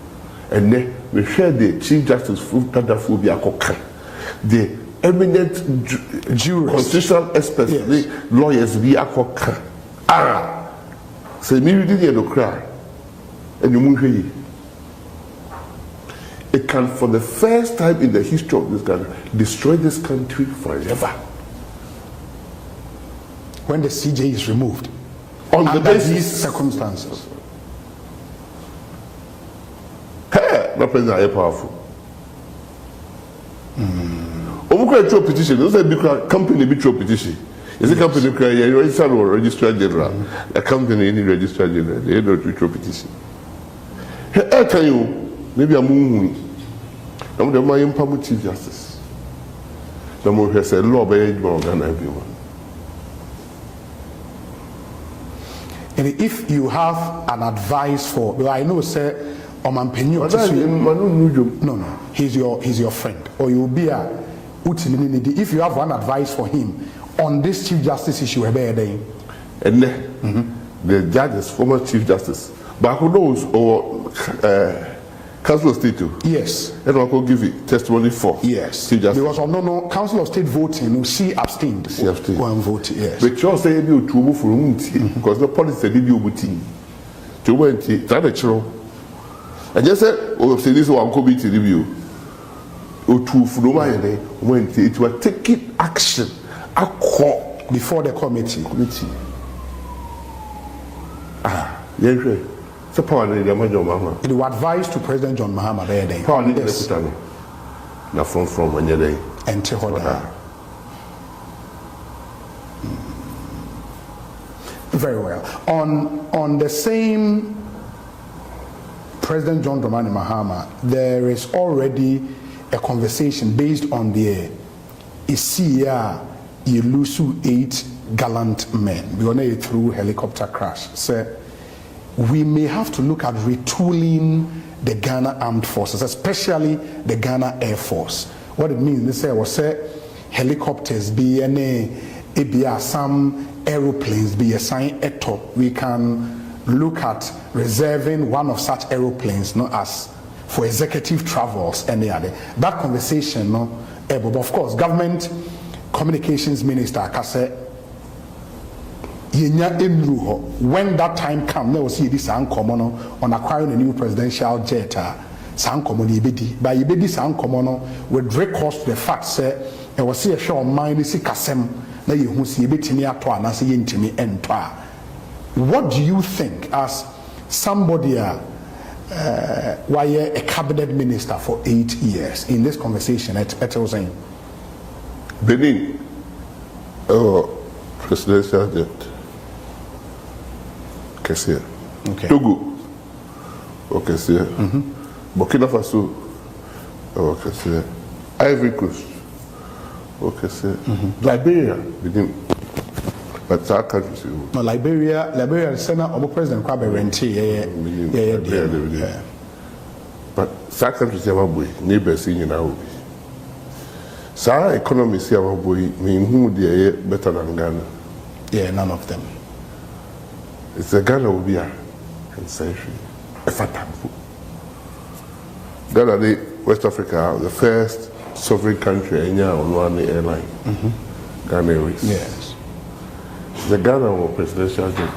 And then we share the Chief Justice phobia cocker. The eminent jurors, constitutional experts, yes, lawyers be a cocker. Ah, so me reading the cry. And you moon shady. It can, for the first time in the history of this country, destroy this country forever. When the CJ is removed, on the basis these circumstances. Hey, no president are powerful. Omuka throw petition. Those are big company be throw petition. Is a company cry? You register or registrar general. A company any registrar general. They don't throw petition. Hey, I tell you. Maybe I'm moving. I'm the my Chief Justice. The more has a law by more than everyone. And if you have an advice for, well, I know, sir, Omanpenyo. No, he's your friend, or you'll be a if you have one advice for him on this Chief Justice issue, and then the judges, former Chief Justice, but who knows or. Council of State too. Yes. And I will give you testimony for. Yes. Because no Council of State voting, she abstained. She abstained. Go and vote. Yes. But you say you to move for because the policy did you voting. To went that a true. I just said, oh, say this one committee review. Oh, to Fudoma went it was taking action. A call before the committee. Ah, yes. It will advise to President John Mahama there. Yes. Now from when you're there. And Tehoda. Very well. On the same President John Dramani Mahama, there is already a conversation based on the Isia Yelusu 8 gallant men. We were through helicopter crash. So we may have to look at retooling the Ghana Armed Forces, especially the Ghana Air Force. What it means, they say helicopters, be some aeroplanes, be assigned a top. We can look at reserving one of such aeroplanes, not as for executive travels, any other. That conversation, no, but of course, government communications minister, when that time comes, they will see this uncommon on acquiring a new presidential jet. Sankomo ibedi, by ibedi sankomo with recourse to the fact say I was see a show of mine is kasem na yehu si ebetimi ato anase yentimi ento a. What do you think as somebody why a cabinet minister for 8 years in this conversation at was saying Benin presidential jet Kessia Togo Kessia Burkina Faso Kessia Ivory Coast Kessia Liberia Benin. But our countries, no, Liberia, Senate, or President Kwabe Renti, yeah. But our countries have a boy, neighbors in our way. So our economies have a boy, mean who they are better than Ghana. Yeah, none of them. It's a Ghana will be a century. A fatamfu. Ghana, West Africa, the first sovereign country in on one airline. Ghana Airways. Yes. The Ghana or presidential jet.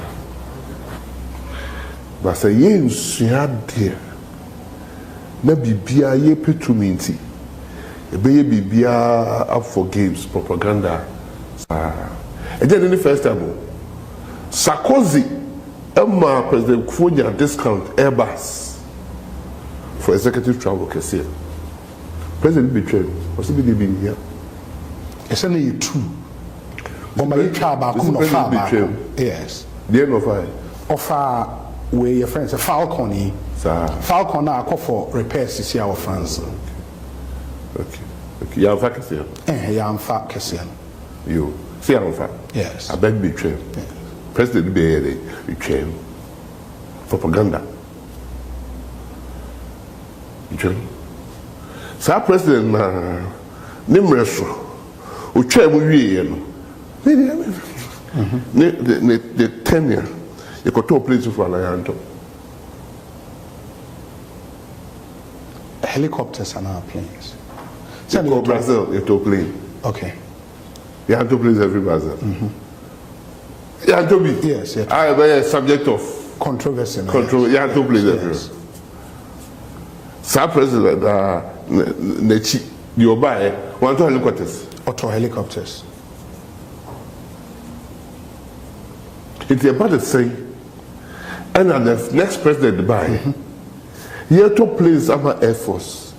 But say yes, she had there. Na bibia ye petuminti. Ebe bibia up for games, propaganda. And then in the first time, Sarkozy, Emma President Kufuor discount Airbus for executive travel. Kessia. President betrayed. What's the been here? It's only two. Yes. The end of I. Offer where your friends a Falcon. Falcon are call for repairs to see our friends. Okay. You have fact. Yeah, I'm fat Cassian. You see, I'm fat. Yes. I beg betray. President be betray. Propaganda. Betray. Sir President Nimreso. Uche mu the tenure you could talk place for an helicopters and our planes. So you Brazil, you talk plane. Okay. You have to please every Brazil. You have to be. Yes. I am a subject of controversy. You have to please everyone. Sir President, Nechi, you buy 1 2 helicopters. Auto helicopters. It's about the same. And the next president by here to place our Air Force.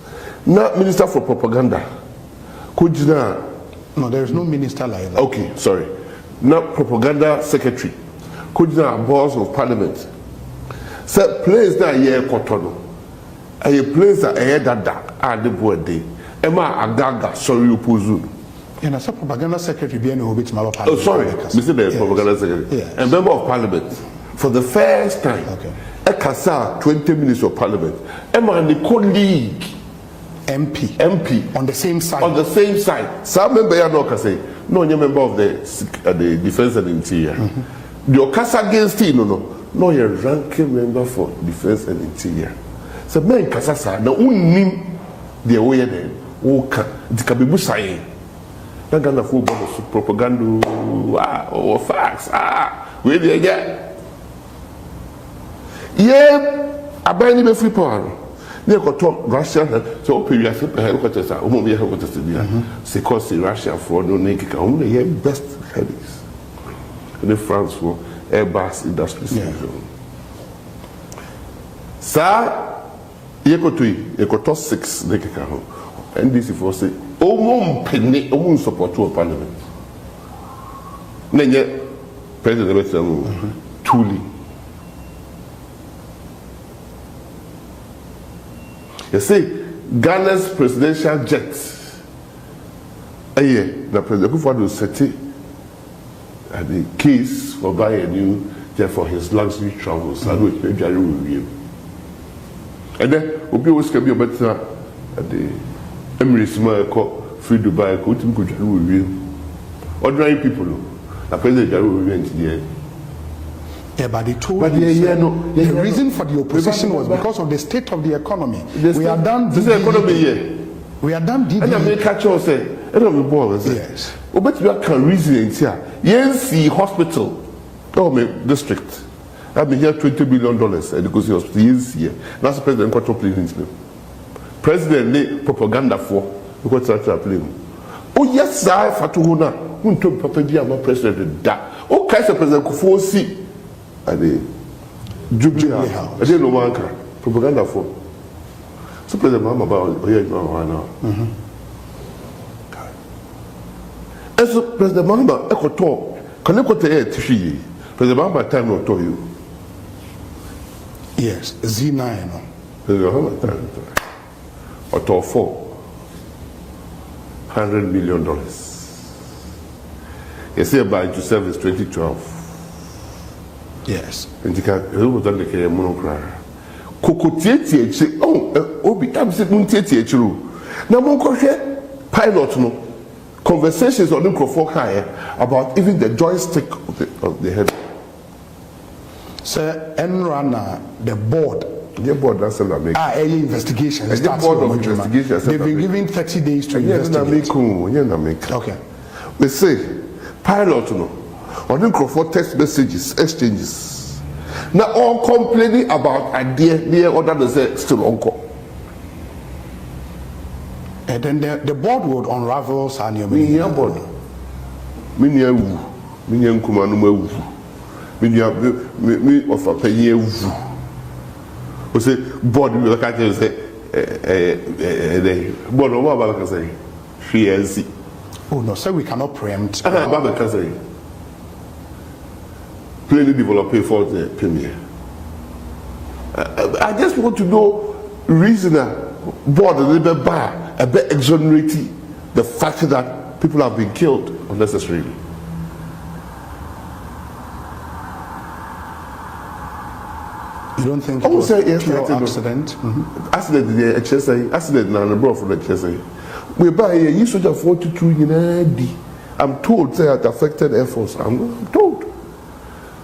Not Minister for Propaganda. Could you now? No, there is no minister like that. Okay, sorry. Not Propaganda Secretary. Could you now boss of Parliament? So place that here Kotono. A place that air that at the board day. Emma Agaga, sorry, you puzu. And as a propaganda secretary, be any bit my oh, sorry, Mr. The propaganda secretary. Yes. A member of Parliament for the first time. Okay. A Kasa 20 minutes of Parliament. Emma and the colleague MP on the same side. On the same side. Some member ya no say no, you're member of the Defense and Interior. The Kasa against no, you're ranking member for Defense and Interior. So men Kasa sa na unim the way there. Woka dikabibu say. Na Ghana for propaganda or facts. Where they get. Yeah, I buy any free power. They got talk Russia, so period helicopters are only helicopters there. C'est cause Russia for no naked only here best headies. The France for Airbus industries. Sa yekoto 6 naked home. NDC for say penny support to a parliament. Nenye President Tuli. You see, Ghana's presidential jet. The President Kufuor set it at the case for buying a new jet for his luxury travels. I know it's maybe I will review. And then Obi was going to be better at the Emirates free Dubai. Go to review. Ordinary people, the President will review the end. Yeah, but they told the reason for the opposition was because of the state of the economy. We are done. This is economy here. We are done. And I may catch us say, end of the ball. Yes. But we can reason here. Yensi Hospital, district. I've been here $20 billion at the Kosi Hospital. Yensi. That's the president got to play in President need propaganda for because that's a play. Oh yes, I Fatuhuna. Who told Papa Diama president that? Oh, Kaiser President Kufuor at the Judicial. I didn't know one propaganda for. So President Mahama about here now. And so President Mahama echo talk. Can you go to air TV? President Mahama time not to you. Yes, Z9. President Mahama time or to $400 million. You say by to service 2012. Yes. And you can who done the care monocra. Kokotietie say obi am say muntietie chiro. Na monkohwe pilot no conversations on the microphone high about even the joystick of the head. Sir, Enrana, the board. The board that's what I make. Investigation. The board of investigation. They've been given 30 days to investigate. Okay. They say pilot no on the microphone text messages exchanges. Now all complaining about idea near other than say still uncle. And then the board would unravel Sanyo. Me board. Me kumanu me me offer penye wu. We say board we look at you say board no what can say Decency. Oh no, so we cannot preempt. Baba can say plainly developer for the premier. I just want to know reason board a little bit bad, a bit exonerating the fact that people have been killed unnecessarily. You don't think it was a pure accident? Accident in the HSA, accident in the abroad from the HSA. We buy a use of 42 in I'm told say it affected Air Force. I'm told.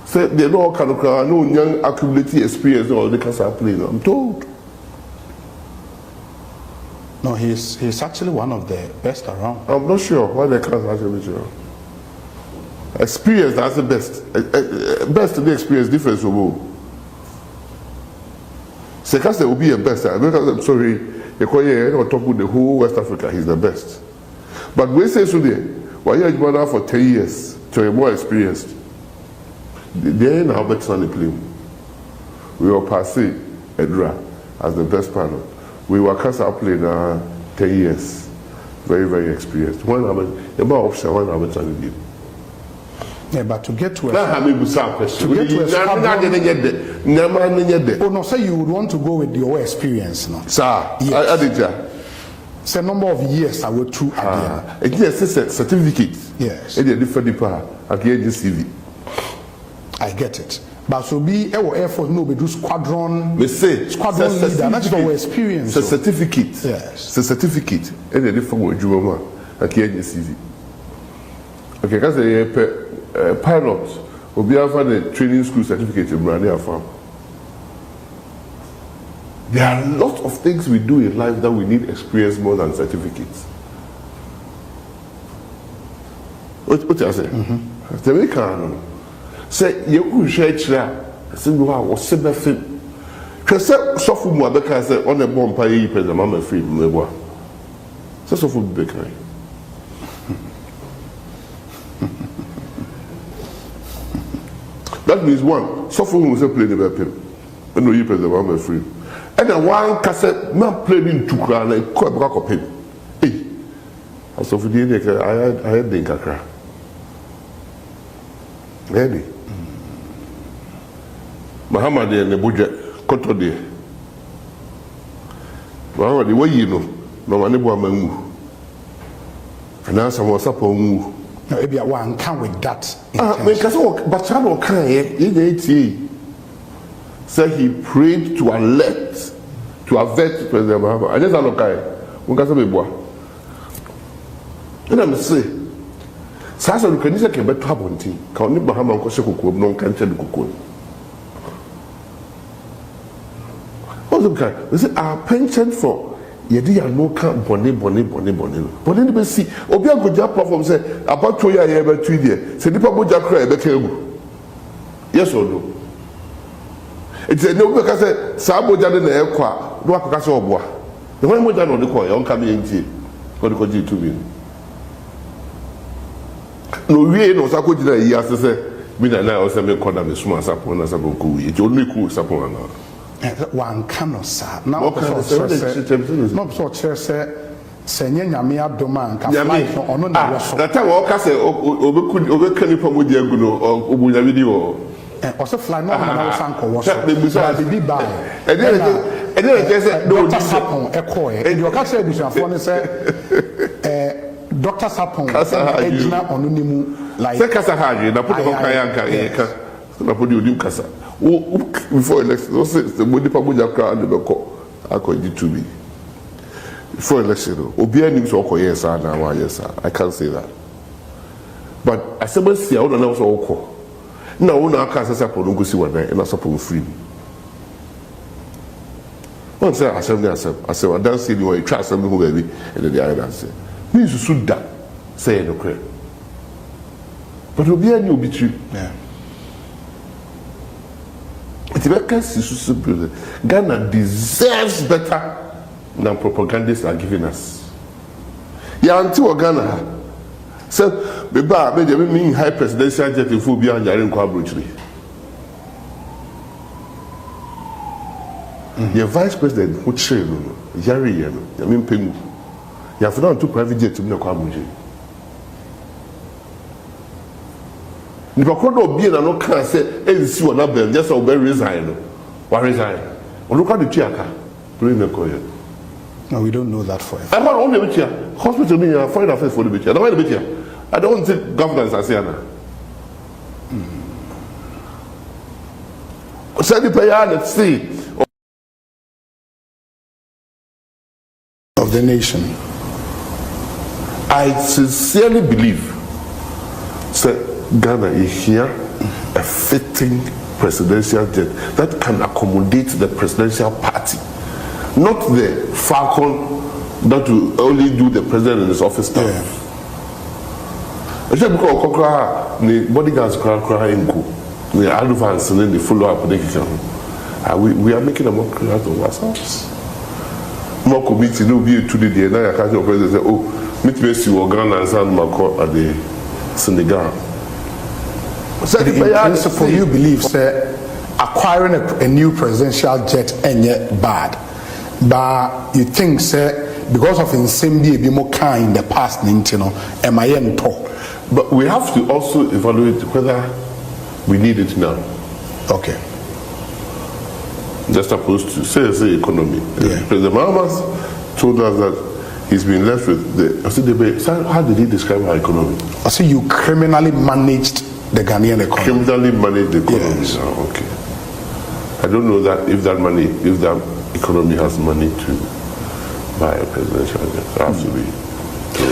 Say they know kind of no young accumulating experience or the cancer plane. I'm told. No, he's actually one of the best around. I'm not sure why they can't actually sure. Experience that's the best. Best to the experience difference from all. Second will be a best. I'm sorry, you call on top of the whole West Africa, he's the best. But we say so there, why you have for 10 years to be more experienced. They ain't how better on the plane. We were passé Edra as the best pilot. We were cast our plane 10 years. Very, very experienced. One about option, one better on the game. Yeah, but to get to a oh no, say you would want to go with your experience, no? Sir, yes. I did. It's a number of years I will through again. It is a certificate. Yes. It is different again the CV. I get it. But so be Air Force no be do squadron. We say squadron leader. That's our experience. It's a certificate. Yes. It's a certificate. It is different with Juma again the CV. Okay, because a pilot will be having a training school certificate in Brania Farm. There are a lot of things we do in life that we need experience more than certificates. What I say? The American say you could share say wow was a film. Because so for more because on a bomb pay the mama free me boy. So for be kind. That means one, so for whom was playing the weapon. And no, you play the one free. And then one cassette, man playing in two crown like quite back of him. Hey, as of the day, I had the crack. Really? Mahama de ne budget koto de. Mahama de way no mane bo amangu. Anasa mo sapo ngu. No, maybe one come with that. Because Bachano said he prayed to avert President Mahama. I just don't know. And I'm saying, Sasa you can say que beto habonti. Ka oni Mahama nko se kokko no kan tell kokko. Also because we say our penchant for yedi ya no kan bone. Bone be see obi agoja platform say about to ya be tu there. Say nipa boja kra e be ka egu. Yes or no? It's a no because say sa boja de na e kwa no akaka say oboa. The one boja no de ko e on ka me ntie. Ko de ko ji 2 million. No we no sa ko jina yi ase say me na o say me koda me suma sapo na sapo ko wi. It only cool sapo na. One cannot say. Now, so say nyame adoma nka flight no ono na wo so. That time o ka say obekani pamu di aguno obunya bi di wo. O so fly no na wo san ko wo so. Bi ba. E dey say no Dr. Sapon ekoe. E o ka say busuafo ne say Dr. Sapon ejina ono nimu like. Say kasa haje na put ko kan yanka yeka. Na put you dim kasa. Before election, the body pabuja crowd the beko akoji to be. Before election, Obia news oko yes na yes I can't say that. But I said see I don't know so oko. Na una aka sasa po ngo si wana na support free. One say assembly I say I don't see the way try assembly who baby and then the other say. Me su da say no credit. But Obia ni obi true. Yeah. Ghana deserves better than propagandists are giving us. Yeah, until Ghana said, Beba, maybe high presidential jet in Phobia and Yarin Quabruchly. The vice president, who train, Yari, Yamin Pemu. You have done 2 private jets to Quabruchly. Nipakodo obi na no kan say ensi wona bel just so be resign no wa resign oluka de tuaka pray na koye. No, we don't know that for I want only be here hospital me foreign affairs for the be here no why be here I don't think governance as here na say the player let's see of the nation. I sincerely believe say Ghana is here a fitting presidential jet that can accommodate the presidential party, not the falcon that will only do the president in his office staff. Except because the bodyguards cry in go, the advance and then the follow up. We are making a mockery out of ourselves. More committee no be to the day. Now I can't president say, "Oh, meet me see Ghana and San Marco at the Senegal." So in principle, you believe say acquiring a new presidential jet ain't yet bad, but you think say because of insanity be more kind in the past, you know, talk. But we have to also evaluate whether we need it now. Okay. Just opposed to say economy. Yeah. President Mahama told us that he's been left with the. I said, how did he describe our economy? I say you criminally managed the Ghanaian economy. Criminally managed the economy. Yes. Oh, okay. I don't know that if that economy has money to buy a presidential jet. It has to be. So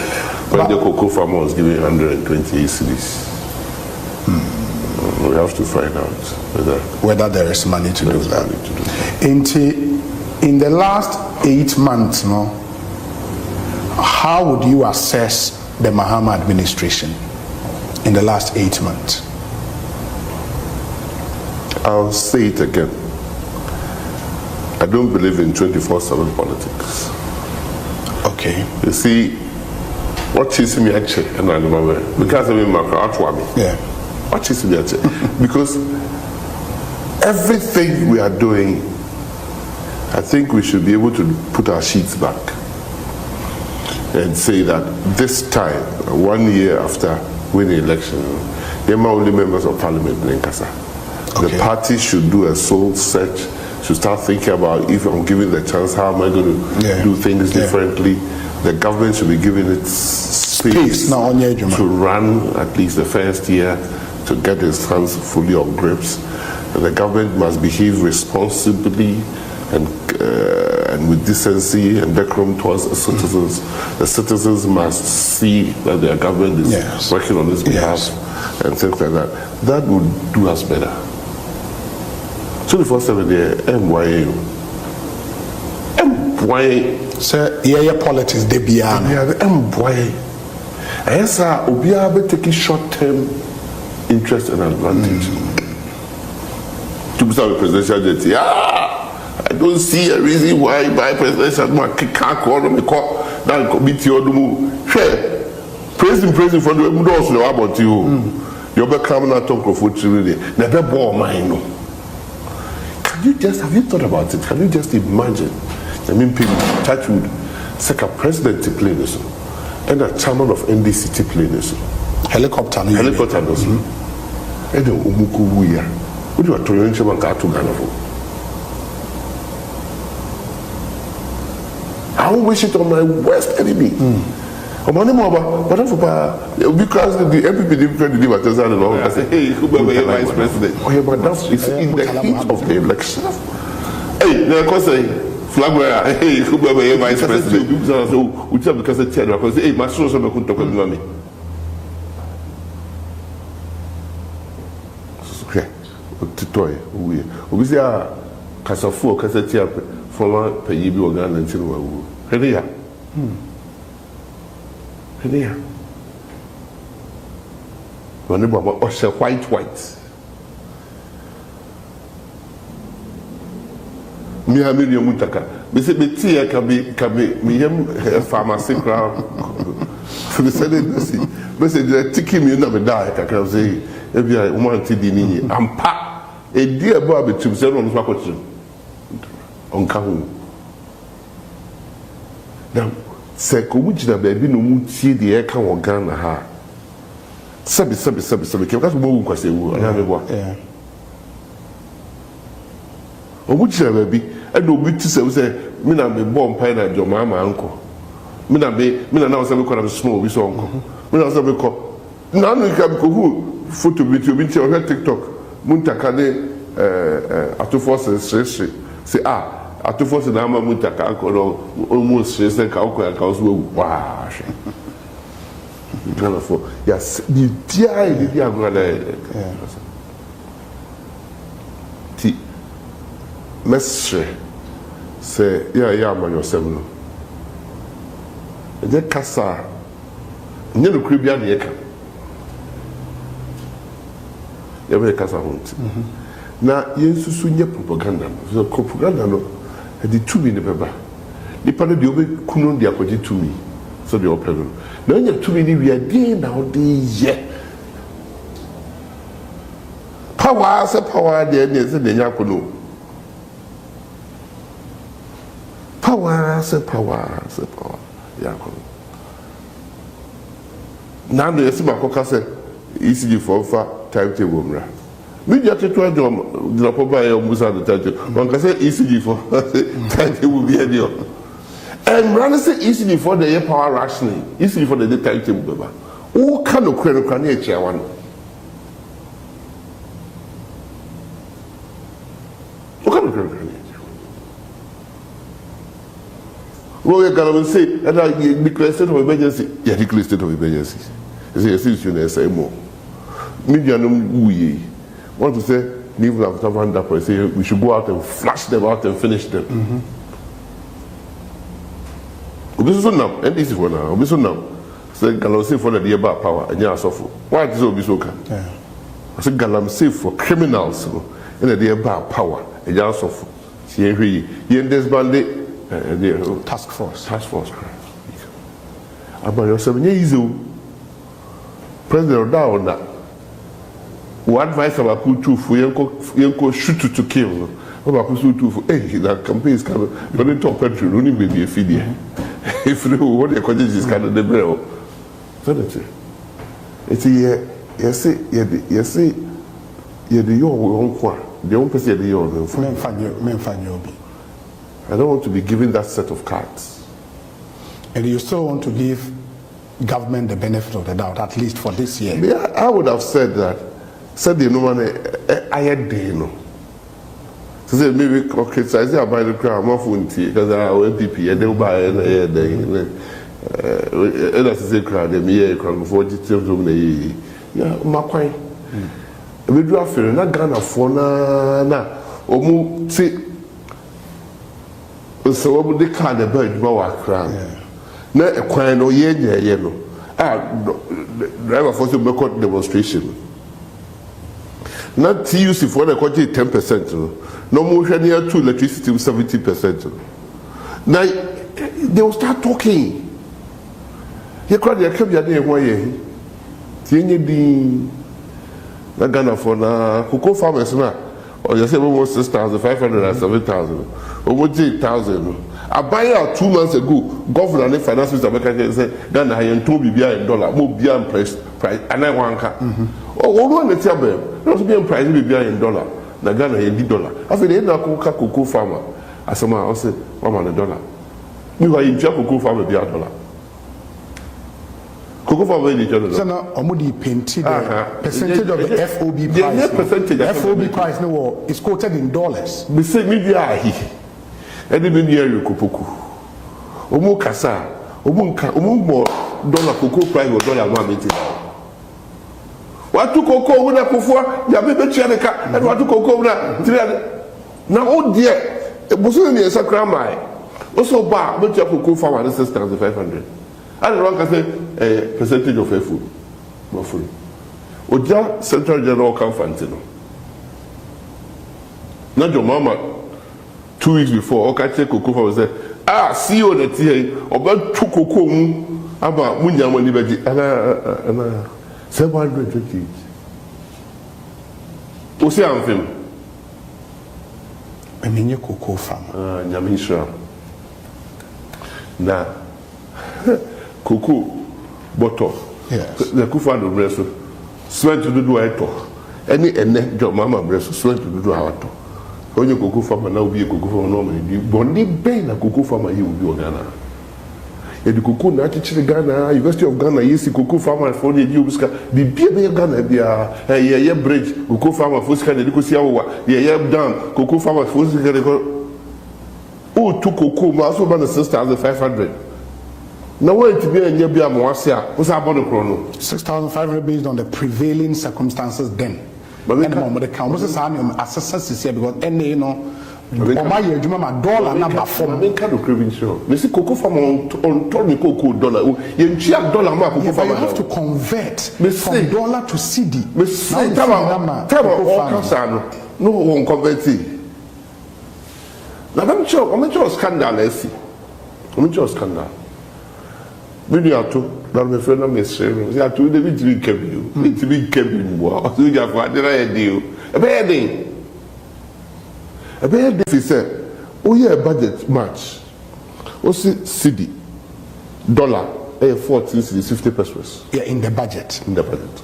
when the cocoa farmer was giving 120 cities, we have to find out whether there is money to do that. In the last 8 months, no, how would you assess the Mahama administration? In the last 8 months? I'll say it again. I don't believe in 24/7 politics. Okay. You see, what is me actually, and I remember because of my yeah. What is me actually? Because everything we are doing, I think we should be able to put our sheets back and say that this time, 1 year after win the election, they're only members of parliament in Nkasa. The party should do a soul search, should start thinking about, if I'm given the chance, how am I going to do things differently? The government should be given its space to run at least the first year, to get its hands fully on grips. And the government must behave responsibly and with decency and decorum towards the citizens. The citizens must see that their government is working on its behalf and things like that. That would do us better. 24/7 there, MYA. Sir, yeah, politics, they be MYA. Yes, sir, Obia be taking short-term interest and advantage. To be the presidential jet, I don't see a reason why my presidential can't call me that committee or the move. Praising for the doors no about you. You're becoming a talk of what you really never bore mine. Have you thought about it? Can you just imagine? I mean, people, Touchwood, second president to play this, and a chairman of NDC to play this. Helicopter, and then Umukuya. What do you want to Ghana for? I will wish it on my worst enemy. Because the MPP didn't deliver to Zan and all, I say, hey, who be your vice president? Oh, yeah, but that's in the heat of the election. Hey, now, because flag wearer, hey, who be your vice president? We tell because they tell because hey, my source of me couldn't talk about me. Okay, to toy, we say, Casafu, Cassatia, former Payibi organ and Silver. Here. Here. When the Baba Osha white. Me have me mutaka. Me say me tea can be me pharmacy crowd. For the sudden see. Me say they tiki me na me die kakra say e bia woman ti di ni ampa e di abo abetum say no so akotire. Onka ho. Now se ko mu gina baabi no mu tie de e ka wo Ghana ha. Sabi ke ka so mo wu kwase wu ana me bo. Omu gina baabi e do bi ti say me na me bomb pie na jo mama anko. Me na na say me ko na small bi so anko. Me na say me ko na no ka ko hu photo video bi ti o TikTok muntaka ne atofo se say atofo se na ma muntaka anko no almost se ka ko ka so wa she. Ghana for yes the dia go na ti mestre say yeah man yourself no e kasa nye no kure bia na ye ka ya be kasa honti na yensusu nye propaganda so propaganda no e di tumi ne beba nipa no de obe kunu de akwaji tumi so de opelo na nya tumi ni wi ade na ode ye power de ne se de nya kono power ya kono na no yesi makoka se ECG for fa timetable mra me just to do the proper musa the timetable one can say ECG for timetable be here and rather say ECG for the power rationing ECG for the timetable beba o kan okure no kan e chia wan o kan okure well, you can say, and I declare state of emergency. Yeah, declare state of emergency. You say, you say more. Media no we want to say, leave after one up and say we should go out and flash them out and finish them. This is now, and this is for now. This is now. Say, Galam say for the dear bar power, and you are suffer. Why is it so? I say, Galam say for criminals, and the dear bar power, and you are suffer. See, he and this bandit. Task force. About yourself, easy. President Oda what advice about to for yanko shoot to kill. About to hey, that campaign is coming. You don't talk country, only maybe a feed. If you what the colleges is kind of the bell. It's a yes, you're the own qua, the own person, the own. I don't want to be given that set of cards. And you still want to give government the benefit of the doubt, at least for this year? Yeah, I would have said that. Said the no one I had day no. So say maybe okay, so I say I buy the car, I'm off with tea because I have MPP and they'll buy and that's the crowd, they may crowd before the terms of the yeah, my quite. We do have fear, not Ghana for na omu see. So what would they call the bird more crown? Na a coin or yellow. Driver force to make out demonstration. Not TUC for the quantity 10%. No more near to electricity 70%. Now they will start talking. You cried your kept your day away. Tienye di na Ghana for na cocoa farmers na. Or you say almost 6,500 and 7,000. Almost 8,000. I buy out 2 months ago. Governor and finance minister America said Ghana I told me $1 more beyond price and I want car. Oh, one the tell them. Not be price be $1. Na Ghana $10. I feel they na cocoa farmer. As some I say $1. We are in cocoa farmer be $1. Cocoa farmer is $1. So now omudi painted percentage of the FOB price. The percentage FOB price no is quoted in dollars. Me say me dia hi. E dey me area kopoku. Omo kasa, omo mo dollar cocoa price or dollar ma me ti. Watu cocoa wo na kofua, ya be tia ne ka. E watu cocoa na 300. Na o die, e boso ni esakra mai. Also ba, be tia cocoa farmer 6,500. And one can say percentage of food. No food. Oja Central General Conference. Not your mama 2 weeks before, okay, take cocoa was there. CEO that here about 2 cocoa about Munya money and 720. What's your film? I mean, your cocoa farm. Nyamisha. Now. Cocoa bottle. Yes. The kufa do breso. Sweat to do ato. Any your mama breso sweat to do ato. When you cocoa farmer now be a cocoa farmer normally. Bondi ben a cocoa farmer you will be Ghana. The cocoa na teacher Ghana, University of Ghana, yes, cocoa farmer for the Yubuska. The beer Ghana be a bridge, cocoa farmer for Scan, the Kusiawa, the dam, cocoa farmer for Scan. Oh, two cocoa, also by the 6,500. Now, what to be a year be a moasia? What's about the chrono? 6,500 based on the prevailing circumstances then. But then the council is assessors here because any you know, my year, you remember dollar number 4. I mean, kind of craving show. You see, cocoa farm on Tony Cocoa dollar. You check dollar mark. You have to convert from dollar to CD. Tell no one convert it. Now, I'm sure scandal. I'm sure scandal. When you are to, that my friend is saying, you are to the victory kept you. Victory kept you. So you have what did I do? A bad thing. A bad thing is said, oh, yeah, budget match. What's it? CD, dollar, 14 cities, 50 pesos. Yeah, in the budget. In the budget.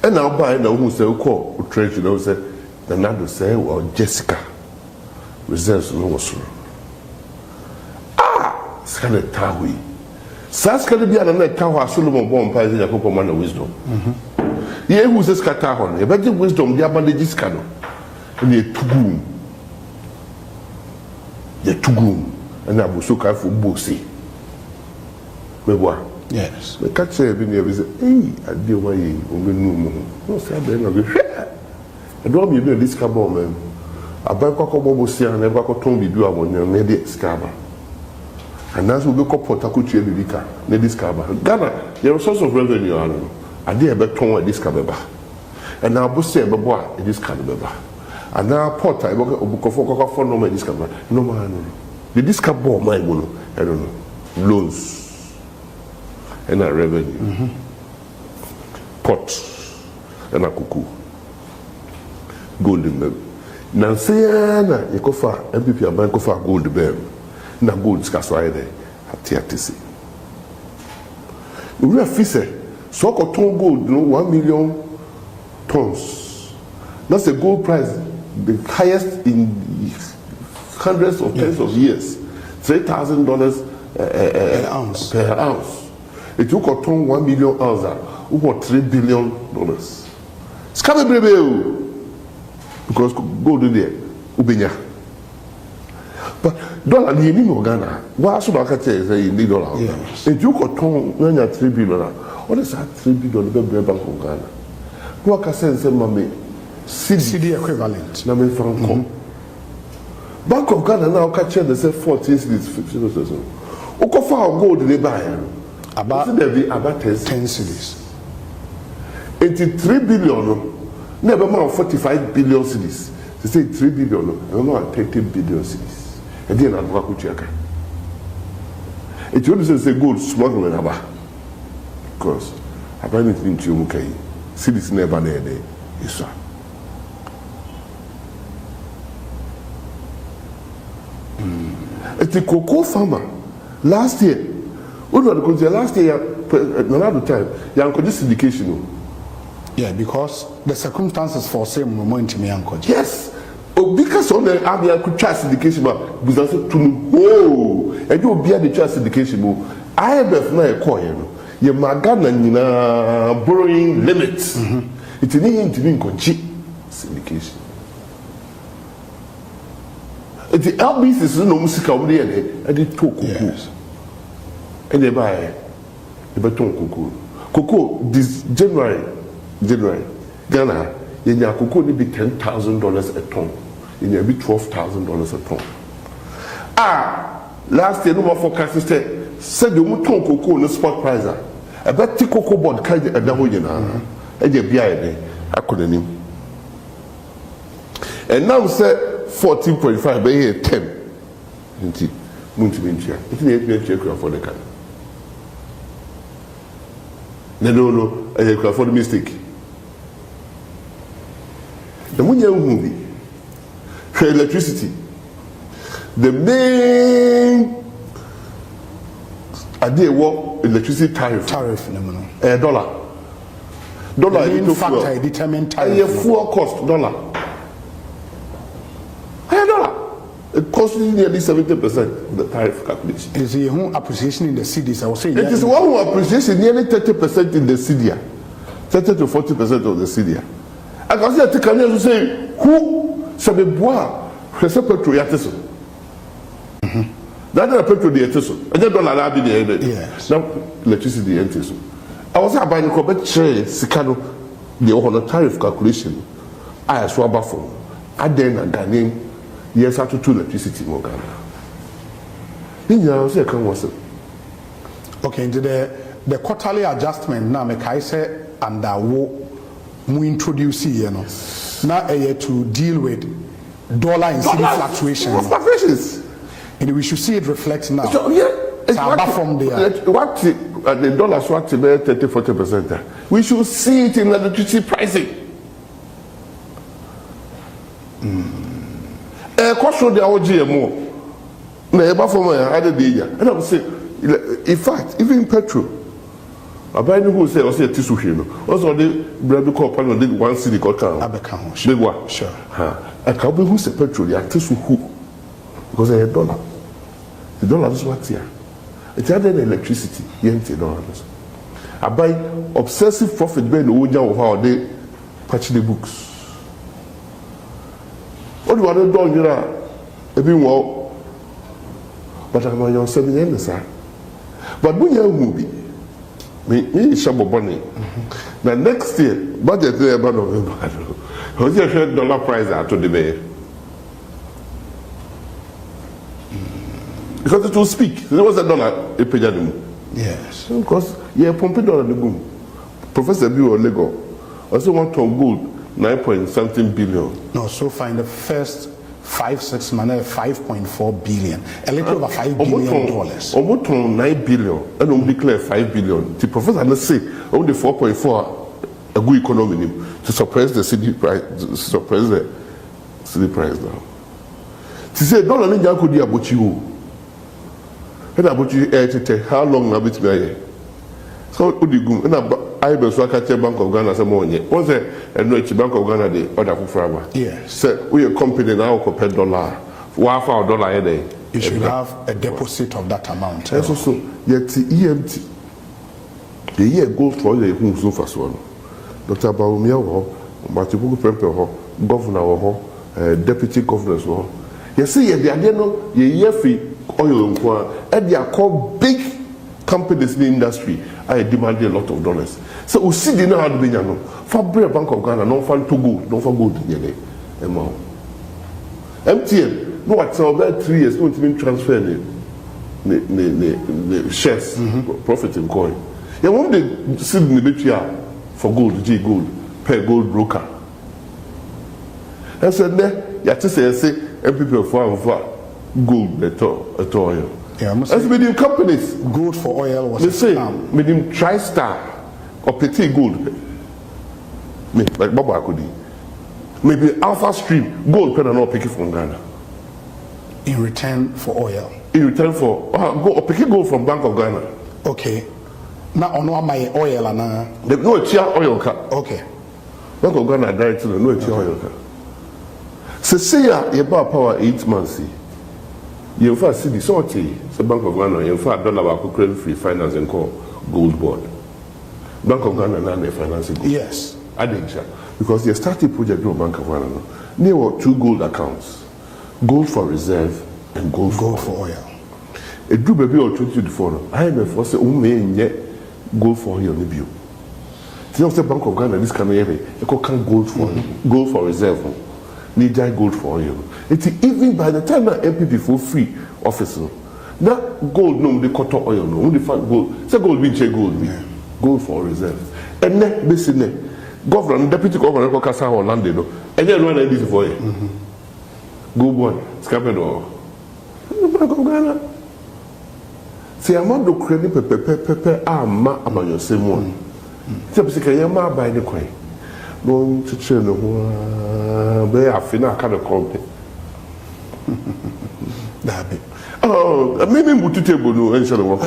And now, by now, who say, call, treasure, you know, say, the Nando say, well, Jessica reserves no more. Skane tawi. Saskane bi ana tawi Solomon bon pa ze Jacob man of wisdom. Ye who says kata hon. E better wisdom dia bandage skano. Ne tugum. Ye tugum. Na buso ka fu bosi. Meboa. Yes. Me catch e bi ne bi say, "Eh, ade o mayi o menu mu." No say be na be hwe. E do mi bi dis ka bon mem. Abai kwakọ bosi an e kwakọ ton bi du awon ne de skaba. And that's what we call Potakuchi Elika, ne discover. Ghana, your source of revenue, I did a beton discover. And now Bosse Babois, a discover. And now Porta, a book of for no man discover. No man, the discover my mono, I don't know, loans and our revenue. Pot and a cuckoo. Golden bell. Nancyana, you go for MPP, a bank of a gold bell. Na gold scarce why there at TRTC. We are fise So cotton gold, 1 million tons. That's a gold price, the highest in hundreds of tens of years. $3,000 per ounce. It took cotton 1 million ounces, over $3 billion. It's coming, because gold in there, ubenya. But dollar ni ni Ghana. Why should I say you need dollar? If you cotton, $3 billion. What is that $3 billion bank of Ghana? What can say mommy? CD equivalent. Na me franco. Bank of Ghana now catch they say 40 cities, 50%. Ukofa gold they buy. About 10 cities. 83 billion. Never more 45 billion cities. They say 3 billion. I don't know 30 billion cities. And then I'm going to check. It only say gold smuggling about. Because I find it in Chimukai. Cities never there. Yes, sir. It's the cocoa farmer. Last year, last year, another time, you have syndication. Yeah, because the circumstances for same moment to me, yes. Because on the army, I could trust syndication, because to oh, and you will be at the trust syndication. I have my coin. Your magana borrowing limits. It's an syndication. The LBC is no music over there, and they talk cocoa. And they buy cocoa. Cocoa this January, Ghana, in your cocoa need be $10,000 a ton. In your be $12,000 a ton. Last year, no more forecast said the ton cocoa no spot price. I bet the cocoa board carried a double and you be I couldn't. And now say 14.5 by here 10. It's for the can. No, I for the mistake. The Munya movie, electricity, the main idea what electricity tariff, $1. The main factor determine tariff. Fuel cost $1. It costs nearly 70% of the tariff calculation. Is the appreciation in the cities? I was saying it is one who appreciates nearly 30% in the CDA, 30 to 40% of the CDA. I can see a Tikanian to say, who shall be bois, petrol yateso. That is a petrol yateso. And then $1 be the end. Yes. Now, electricity yateso. I was about to come back to Sikano, the tariff calculation. I saw Buffalo. I then and Ghanaian. Yes, I to electricity in Ghana. Okay, into the quarterly adjustment now, I say, and that we introduce here, now to deal with dollar and city fluctuations. And we should see it reflect now. So, yeah, it's from the dollar swat to 30-40%. We should see it in electricity pricing. Cost the GMO. Never for my other day. And I would say, in fact, even petrol. I buy the who say, I say, Tisuhino. Also, the bread called panel did one city called Abekamo. Big one. Sure. I can't be who say petrol, yeah, Tisuhu. Because I had $1. The dollar is what's here. It's other than electricity, $20. I buy obsessive profit by the Oja of how they patch the books. What do you want to do? You know, well, but I'm on your 7 years, sir. But when you're movie, me Shabo Bonnie. Now, next year, budget there about November. What's your $100 price out to the mayor? Because it will speak. There was $1 a page. Yes. Because you're pumping $1 the boom. Professor B or Lego also want to gold. 9.something billion. No, so far in the first 5-6 months, 5.4 billion, a little over $5 billion. Almost on 9 billion, and only declare 5 billion. The professor let's say only 4.4 a good economy to suppress the city price, to suppress the city price now. To say dollar ninja could be about you. And about you how long now bit me. So udigum na I be so catch Bank of Ghana some money. Was there and no Bank of Ghana the other for forever? Yes. So we a company now for $1 $1 a day. You should have a deposit of that amount. Yes, so yet EMT. The year goes for the who's so fast one. Dr. Baumia, Matibu Premper, Governor, Deputy Governors. You see, they are no year free oil and they are called big companies in the industry. I demand a lot of dollars. So we see the how to be no. For Bank of Ghana, no fun to go, no for good. MTN, no, it's about 3 years, don't even transfer the shares, profit in coin. You want to sit in the betria for gold, G gold, pay gold broker. And so there, you have to say, MPP for gold at oil. Yeah, as with the companies, gold for oil was they say, with him TriStar or Petit Gold, like Baba Akudi, maybe Alpha Stream, gold pen and all picking from Ghana. In return for oil. In return for picking gold from Bank of Ghana. Okay. Now on my oil and they no oil car. Okay. Bank of Ghana direct to the no oil car. So say you bought power 8 months. You in fact see the sortie, the Bank of Ghana, in fact $1 credit free finance and call gold board. Bank of Ghana now they finance gold. Yes. I think so. Because they started project with Bank of Ghana. There were 2 gold accounts. Gold for reserve and gold for oil. A do baby or 2024. I am a force yet gold for oil in the the Bank of Ghana this can gold for reserve. Need gold for oil. It's even by the time that MPP for free office, that gold no the cotton oil no only find gold. Say gold be gold gold for reserve. And then basically, governor deputy governor ko kasa Orlando no. And then run this for you. Gold one scapen or Bank of Ghana. See amount of credit pepe ama your same one. Say basically you ma buy the coin. No to train no be afina kind of company. Maybe we to table no ensure work.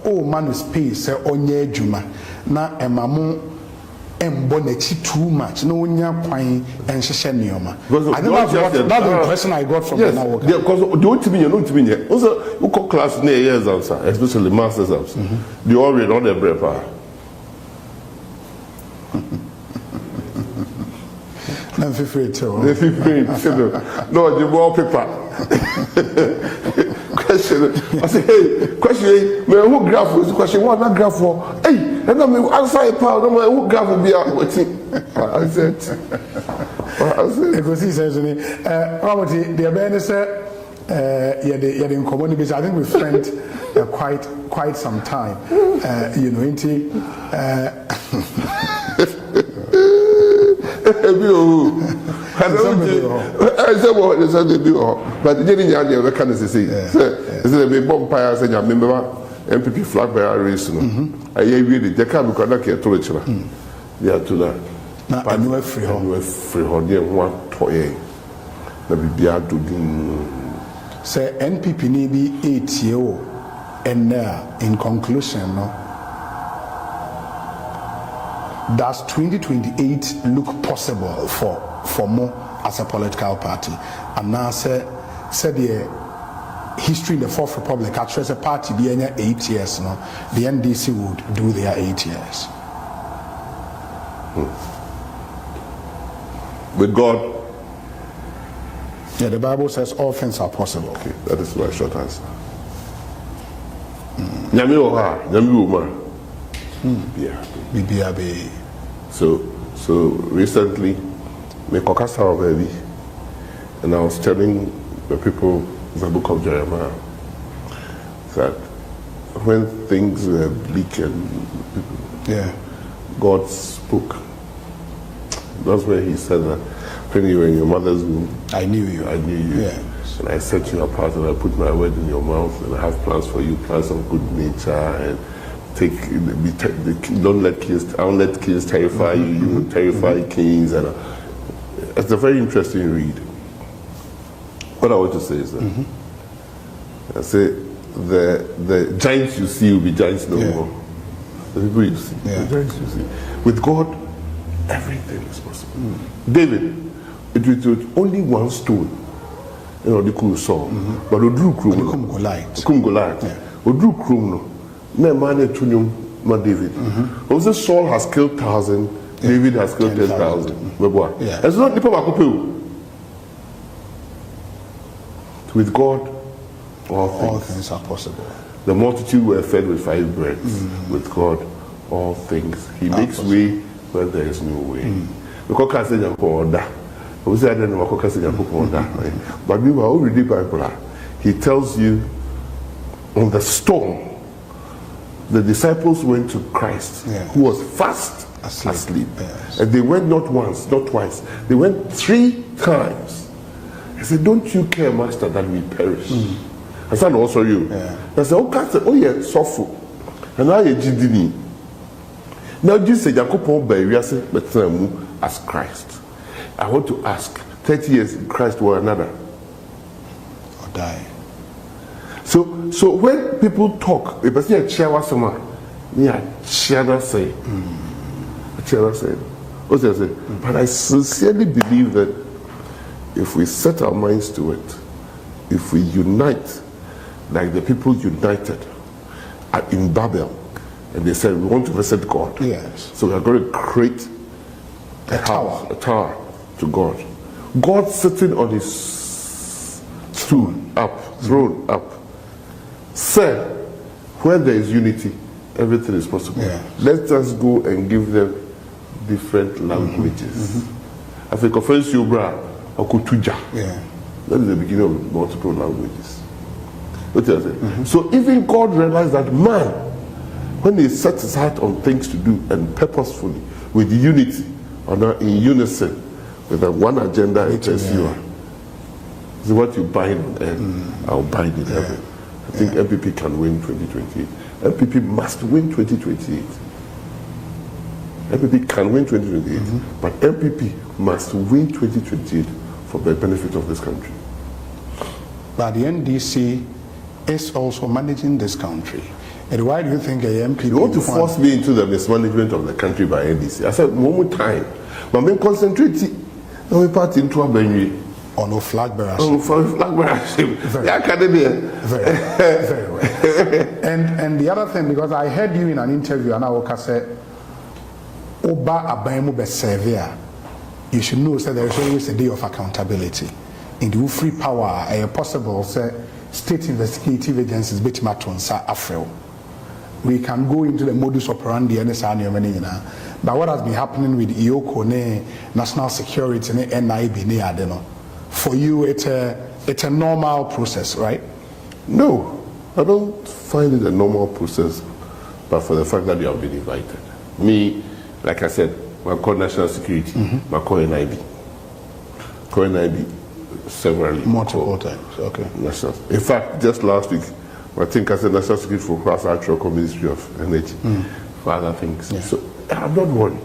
Oh man is pay say onye adwuma na emamu embo na chi too much no onya kwan enhyehyɛ neoma. I think that's the impression I got from the now. Because the don't mean also you call class near years answer, especially masters exams. They all read on their paper. No, the wallpaper. Question. I say, hey, question. Man, who graph was question? What that graph for? Hey, and then me answer a pound. No, who graph will be out? I said. Because he says, Robert, the awareness, yeah, in community. I think we spent quite some time, into. But the didn't kind of say, it's a big bonfire. Say, I remember MPP flag by our race. I really the car because I can't told each other. They are to that. Now, I know free hold there one toy. Maybe be out to do. Say, NPP need be 8 years and in conclusion, no. Does 2028 look possible for more as a political party? And now said the history in the Fourth Republic, actually as a party being 8 years, no, the NDC would do their 8 years. With God? Yeah, the Bible says all things are possible. Okay, that is my short answer. Nyami oha, nyami uma. BBAB. So recently, me kokasa baby, and I was telling the people the book of Jeremiah that when things were bleak and God spoke. That's where He said that when you were in your mother's womb, I knew you. Yes. And I set you apart, and I put my word in your mouth, and I have plans for you, plans of good nature and. Don't let kings terrify you. You terrify kings, and it's a very interesting read. What I want to say is that I say the giants you see will be giants no more. The people you see. The giants you see. With God, everything is possible. David, it was only one stone. You know, the cool song. But the Drew Krum. Kum Goliath. The Drew Krum, no. No man, David. Also, Saul has killed 1,000. David has killed 10,000. It's not the people. With God, all things are possible. The multitude were fed with 5 breads. With God, all things. He makes way where there is no way. Because I say order. We say I don't know what I say order. But we were already Bible. He tells you on the storm, the disciples went to Christ, who was fast asleep. And they went not once, not twice. They went 3 times. He said, don't you care, Master, that we perish? I said, also you. I said, oh yeah, suffer. And now you did. Now you say, Jacob, as Christ. I want to ask, 30 years in Christ or another? Or die. So when people talk, if I say a chair was someone, yeah, chair say. What I say? But I sincerely believe that if we set our minds to it, if we unite, like the people united in Babel, and they said, we want to visit God. Yes. So we are going to create a tower to God. God sitting on his throne up, said, where there is unity, everything is possible. Let us go and give them different languages. I think offense you, bra, okutuja. That is the beginning of multiple languages. What I say? So even God realized that man, when he sets his heart on things to do and purposefully, with unity, or not in unison, with that one agenda, it is you are. So what you bind on earth, I'll bind in heaven. I think MPP can win 2028. MPP must win 2028. MPP can win 2028, but MPP must win 2028 for the benefit of this country. But the NDC is also managing this country. And why do you think a MPP... You want to force me into the mismanagement of the country by NDC? I said, one more time. But I'm concentrating on the party into a venue. On no flag bearership. Oh, flag bearership. The academia. Very well. And the other thing, because I heard you in an interview, and I will say, Oba Abayemu Besevia, you should know that there is always a day of accountability. In the free power, a possible state investigative agencies, Afro. We can go into the modus operandi and but what has been happening with IOCO, national security, NIB, for you, it's a normal process, right? No, I don't find it a normal process, but for the fact that you have been invited. Me, like I said, I call national security, I call NIB. Call NIB several multiple times. Okay. National. In fact, just last week, I think I said national security for Cross Actual Ministry of Energy for other things. So I'm not worried.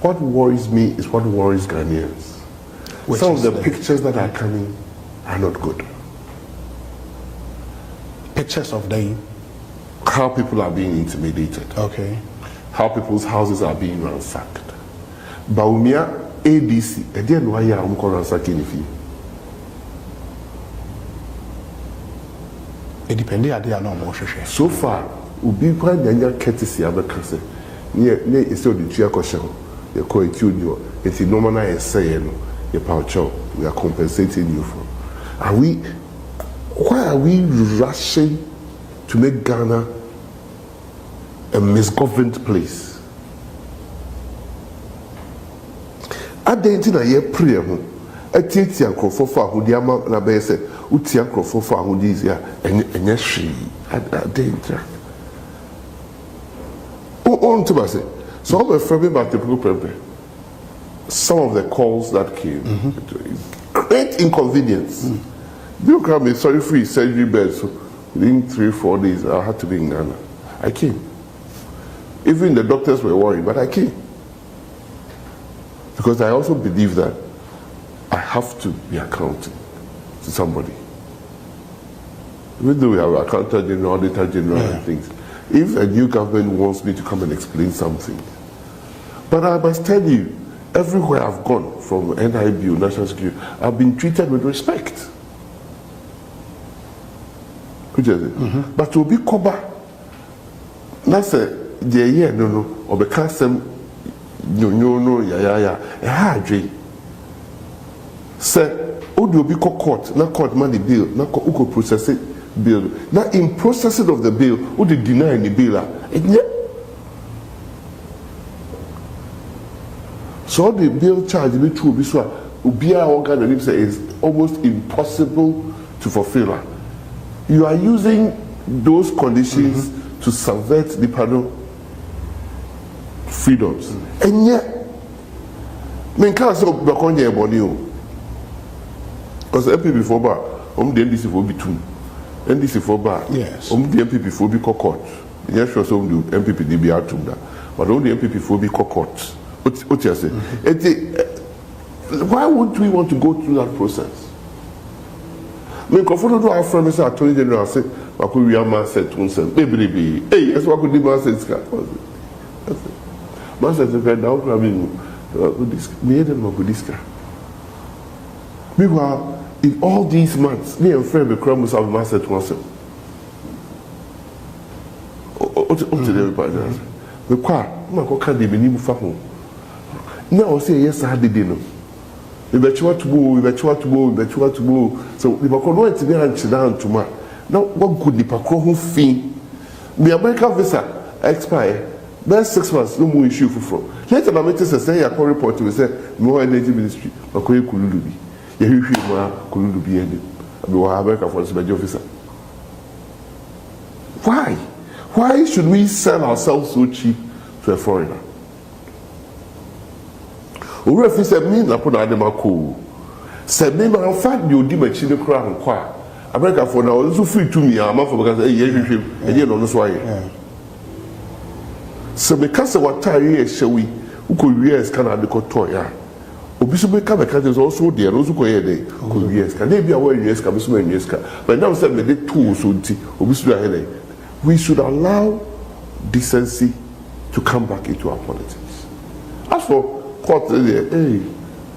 What worries me is what worries Ghanaians. Some of the pictures that are coming are not good. Pictures of them? How people are being intimidated. Okay. How people's houses are being ransacked. Baumia ADC, I didn't know why I'm ransacking if you. It depends on the normal. So far, we be quite a courtesy of the country. Near is still the Chia question. You call it you, it's normal. I say, we are compensating you for. Why are we rushing to make Ghana a misgoverned place? At the end of the year, prayer, I think the Uncle for who the amount na be say, Uti Uncle for who this year, and yes, she at danger. On to say, so I'm afraid about the people. Some of the calls that came, great inconvenience. You can be sorry for surgery bed, so within 3-4 days, I had to be in Ghana. I came. Even the doctors were worried, but I came. Because I also believe that I have to be accounting to somebody. Even though we have accountant general, auditor general and things, if a new government wants me to come and explain something. But I must tell you, everywhere I've gone, from NIB, National Security, I've been treated with respect. Which is it? But to be covered, that's a yeah, no, or because some no, yeah, dream. Say, Odu be court, not court money bill, not uko process it bill. Now, in processing of the bill, who did deny the bill? So the bill charge be true, be so ubia organ say is almost impossible to fulfill. You are using those conditions to subvert the panel freedoms. And yet, men can't say Bakonye Bonio. Because MPP for bar, the NDC for be two. NDC for bar, yes. The MPP for be court. Yes, sure, so do MPP DB out to that. But only MPP for be court. What you say? Why would we want to go through that process? Me confronted to our friend, Mr. Attorney General, say, "Waku Yama said to himself, baby, hey, that's what we did. Man said, man said, now grabbing me and my Buddhista. Meanwhile, in all these months, me and friend, the crowd must have mastered to myself. What did everybody do? The car, my can't even move from home. Now, say, yes, I did dinner. We bet you what to go. So, the Bacono to be answered down to my. Now, what could the Paco fee? The American visa expire. That's 6 months, no more issue for. Later, I met us say, I call report to say, more energy ministry, Bacoy Kulubi. You Kulubi ended. I will have America for the officer. Why? Why should we sell ourselves so cheap to a foreigner? If said me Napo na ademako said me ma fa de odi machi ne kura nkwa America for now also free to me am for because eh no so aye so because what time e shewi uko US Canada ko to ya obi so be ka is also there also ko ye dey ko US can dey be aware US ka be so US ka but now say me dey tools so nti obi so aye we should allow decency to come back into our politics. As for court there, hey,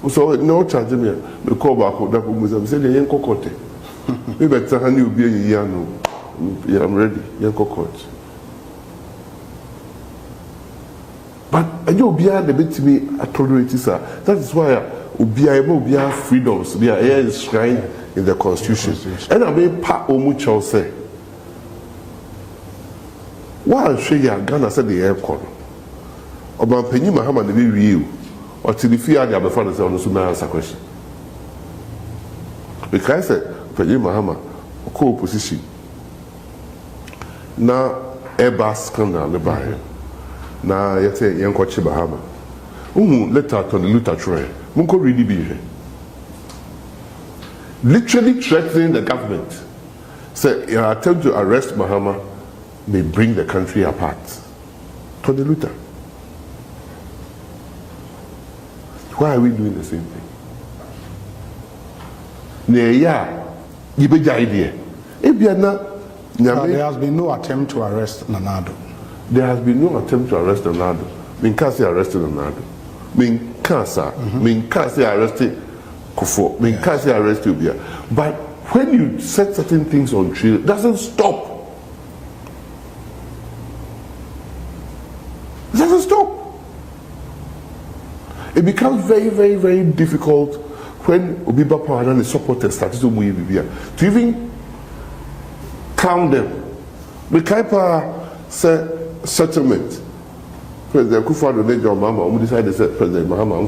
so no charge me. The call back that we say the yanko court. We better hand you be a yano. Yeah, I'm ready. Yanko court. But I know beyond the bit to me a tolerate sir. That is why we are freedoms. We are enshrined in the constitution. And I may part much say. Why show you Ghana said the aircon? About Penny Mahama the real. Or till the fear they have before the sound of answer question. Because I said, Penny Mahama, co-opposition. Now, Airbus scandal, the buyer. Now, you say, young coach Bahama. Let out on the Luther Troy. Munko really be here. Literally threatening the government. Say, your attempt to arrest Mahama may bring the country apart. Tony Luther. Why are we doing the same thing? There has been no attempt to arrest Nanado. There has been no attempt to arrest Nanado. Min can't say arrested Nanado. Min can't say arrested Kufo. Min can't say arrested Ubia. But when you set certain things on trail, it doesn't stop. It doesn't stop. It becomes very, very, very difficult when Obiba Power and the supporters start to even count them. The Kaipa said settlement. President Kufuor the Major Mama decided to say President Mahama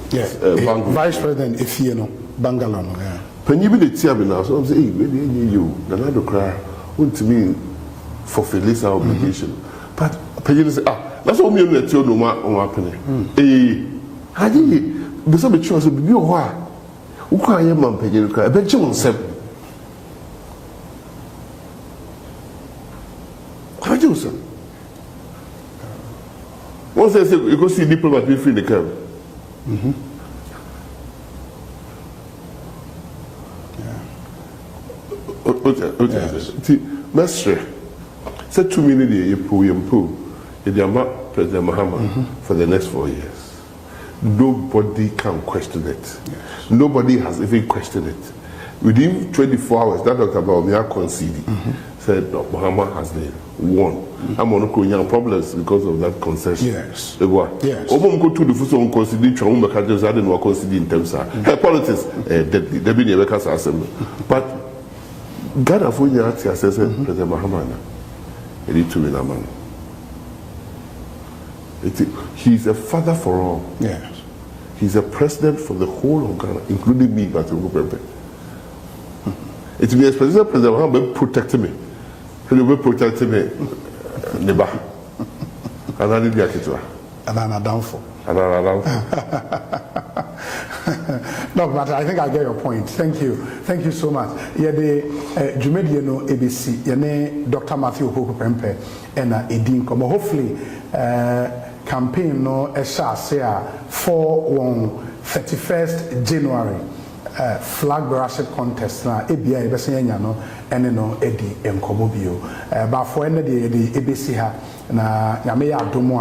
Yes. Vice President Ifieno Bangalore. Yeah. When you be the Tiabi now, so I'm saying, hey, where you? Nanado cry, want to me for Felisa obligation. But Penny say, that's what me let you know what happening. How did you? Besides the choice, be why? Who can you man Penny cry? I bet you won't say. How do you say? Once I say you go see diplomat be free in the camp. Okay. Mestre. Said 2 million a year po. President Mahama for the next 4 years. Nobody can question it. Yes. Nobody has even questioned it. Within 24 hours, that Dr. Baumia conceded, said no, Mahama has been won. I'm on young problems because of that concession. Yes. Yes. Obama go to the first one conceded, Chong Makajas, I didn't want to concede in terms of her politics, they've been a assembly. But God of when you ask President Mahama, he need to win a man. He's a father for all. Yes. He's a president for the whole of Ghana, including me, but it means President Mahama will protect me. He will protect me. Neba. And I need to get and I'm downfall. And I'm downfall. No, but I think I get your point. Thank you. Thank you so much. Yeah, the Jumediano ABC, Yane Dr. Matthew Hoku Pempe, and Edin Komo. Hopefully, campaign no esha for 31st January flag bearership contest na ebia ebesenya no ene no edi enkomo bio ba for ene de ebesi ha na nyame ya adomo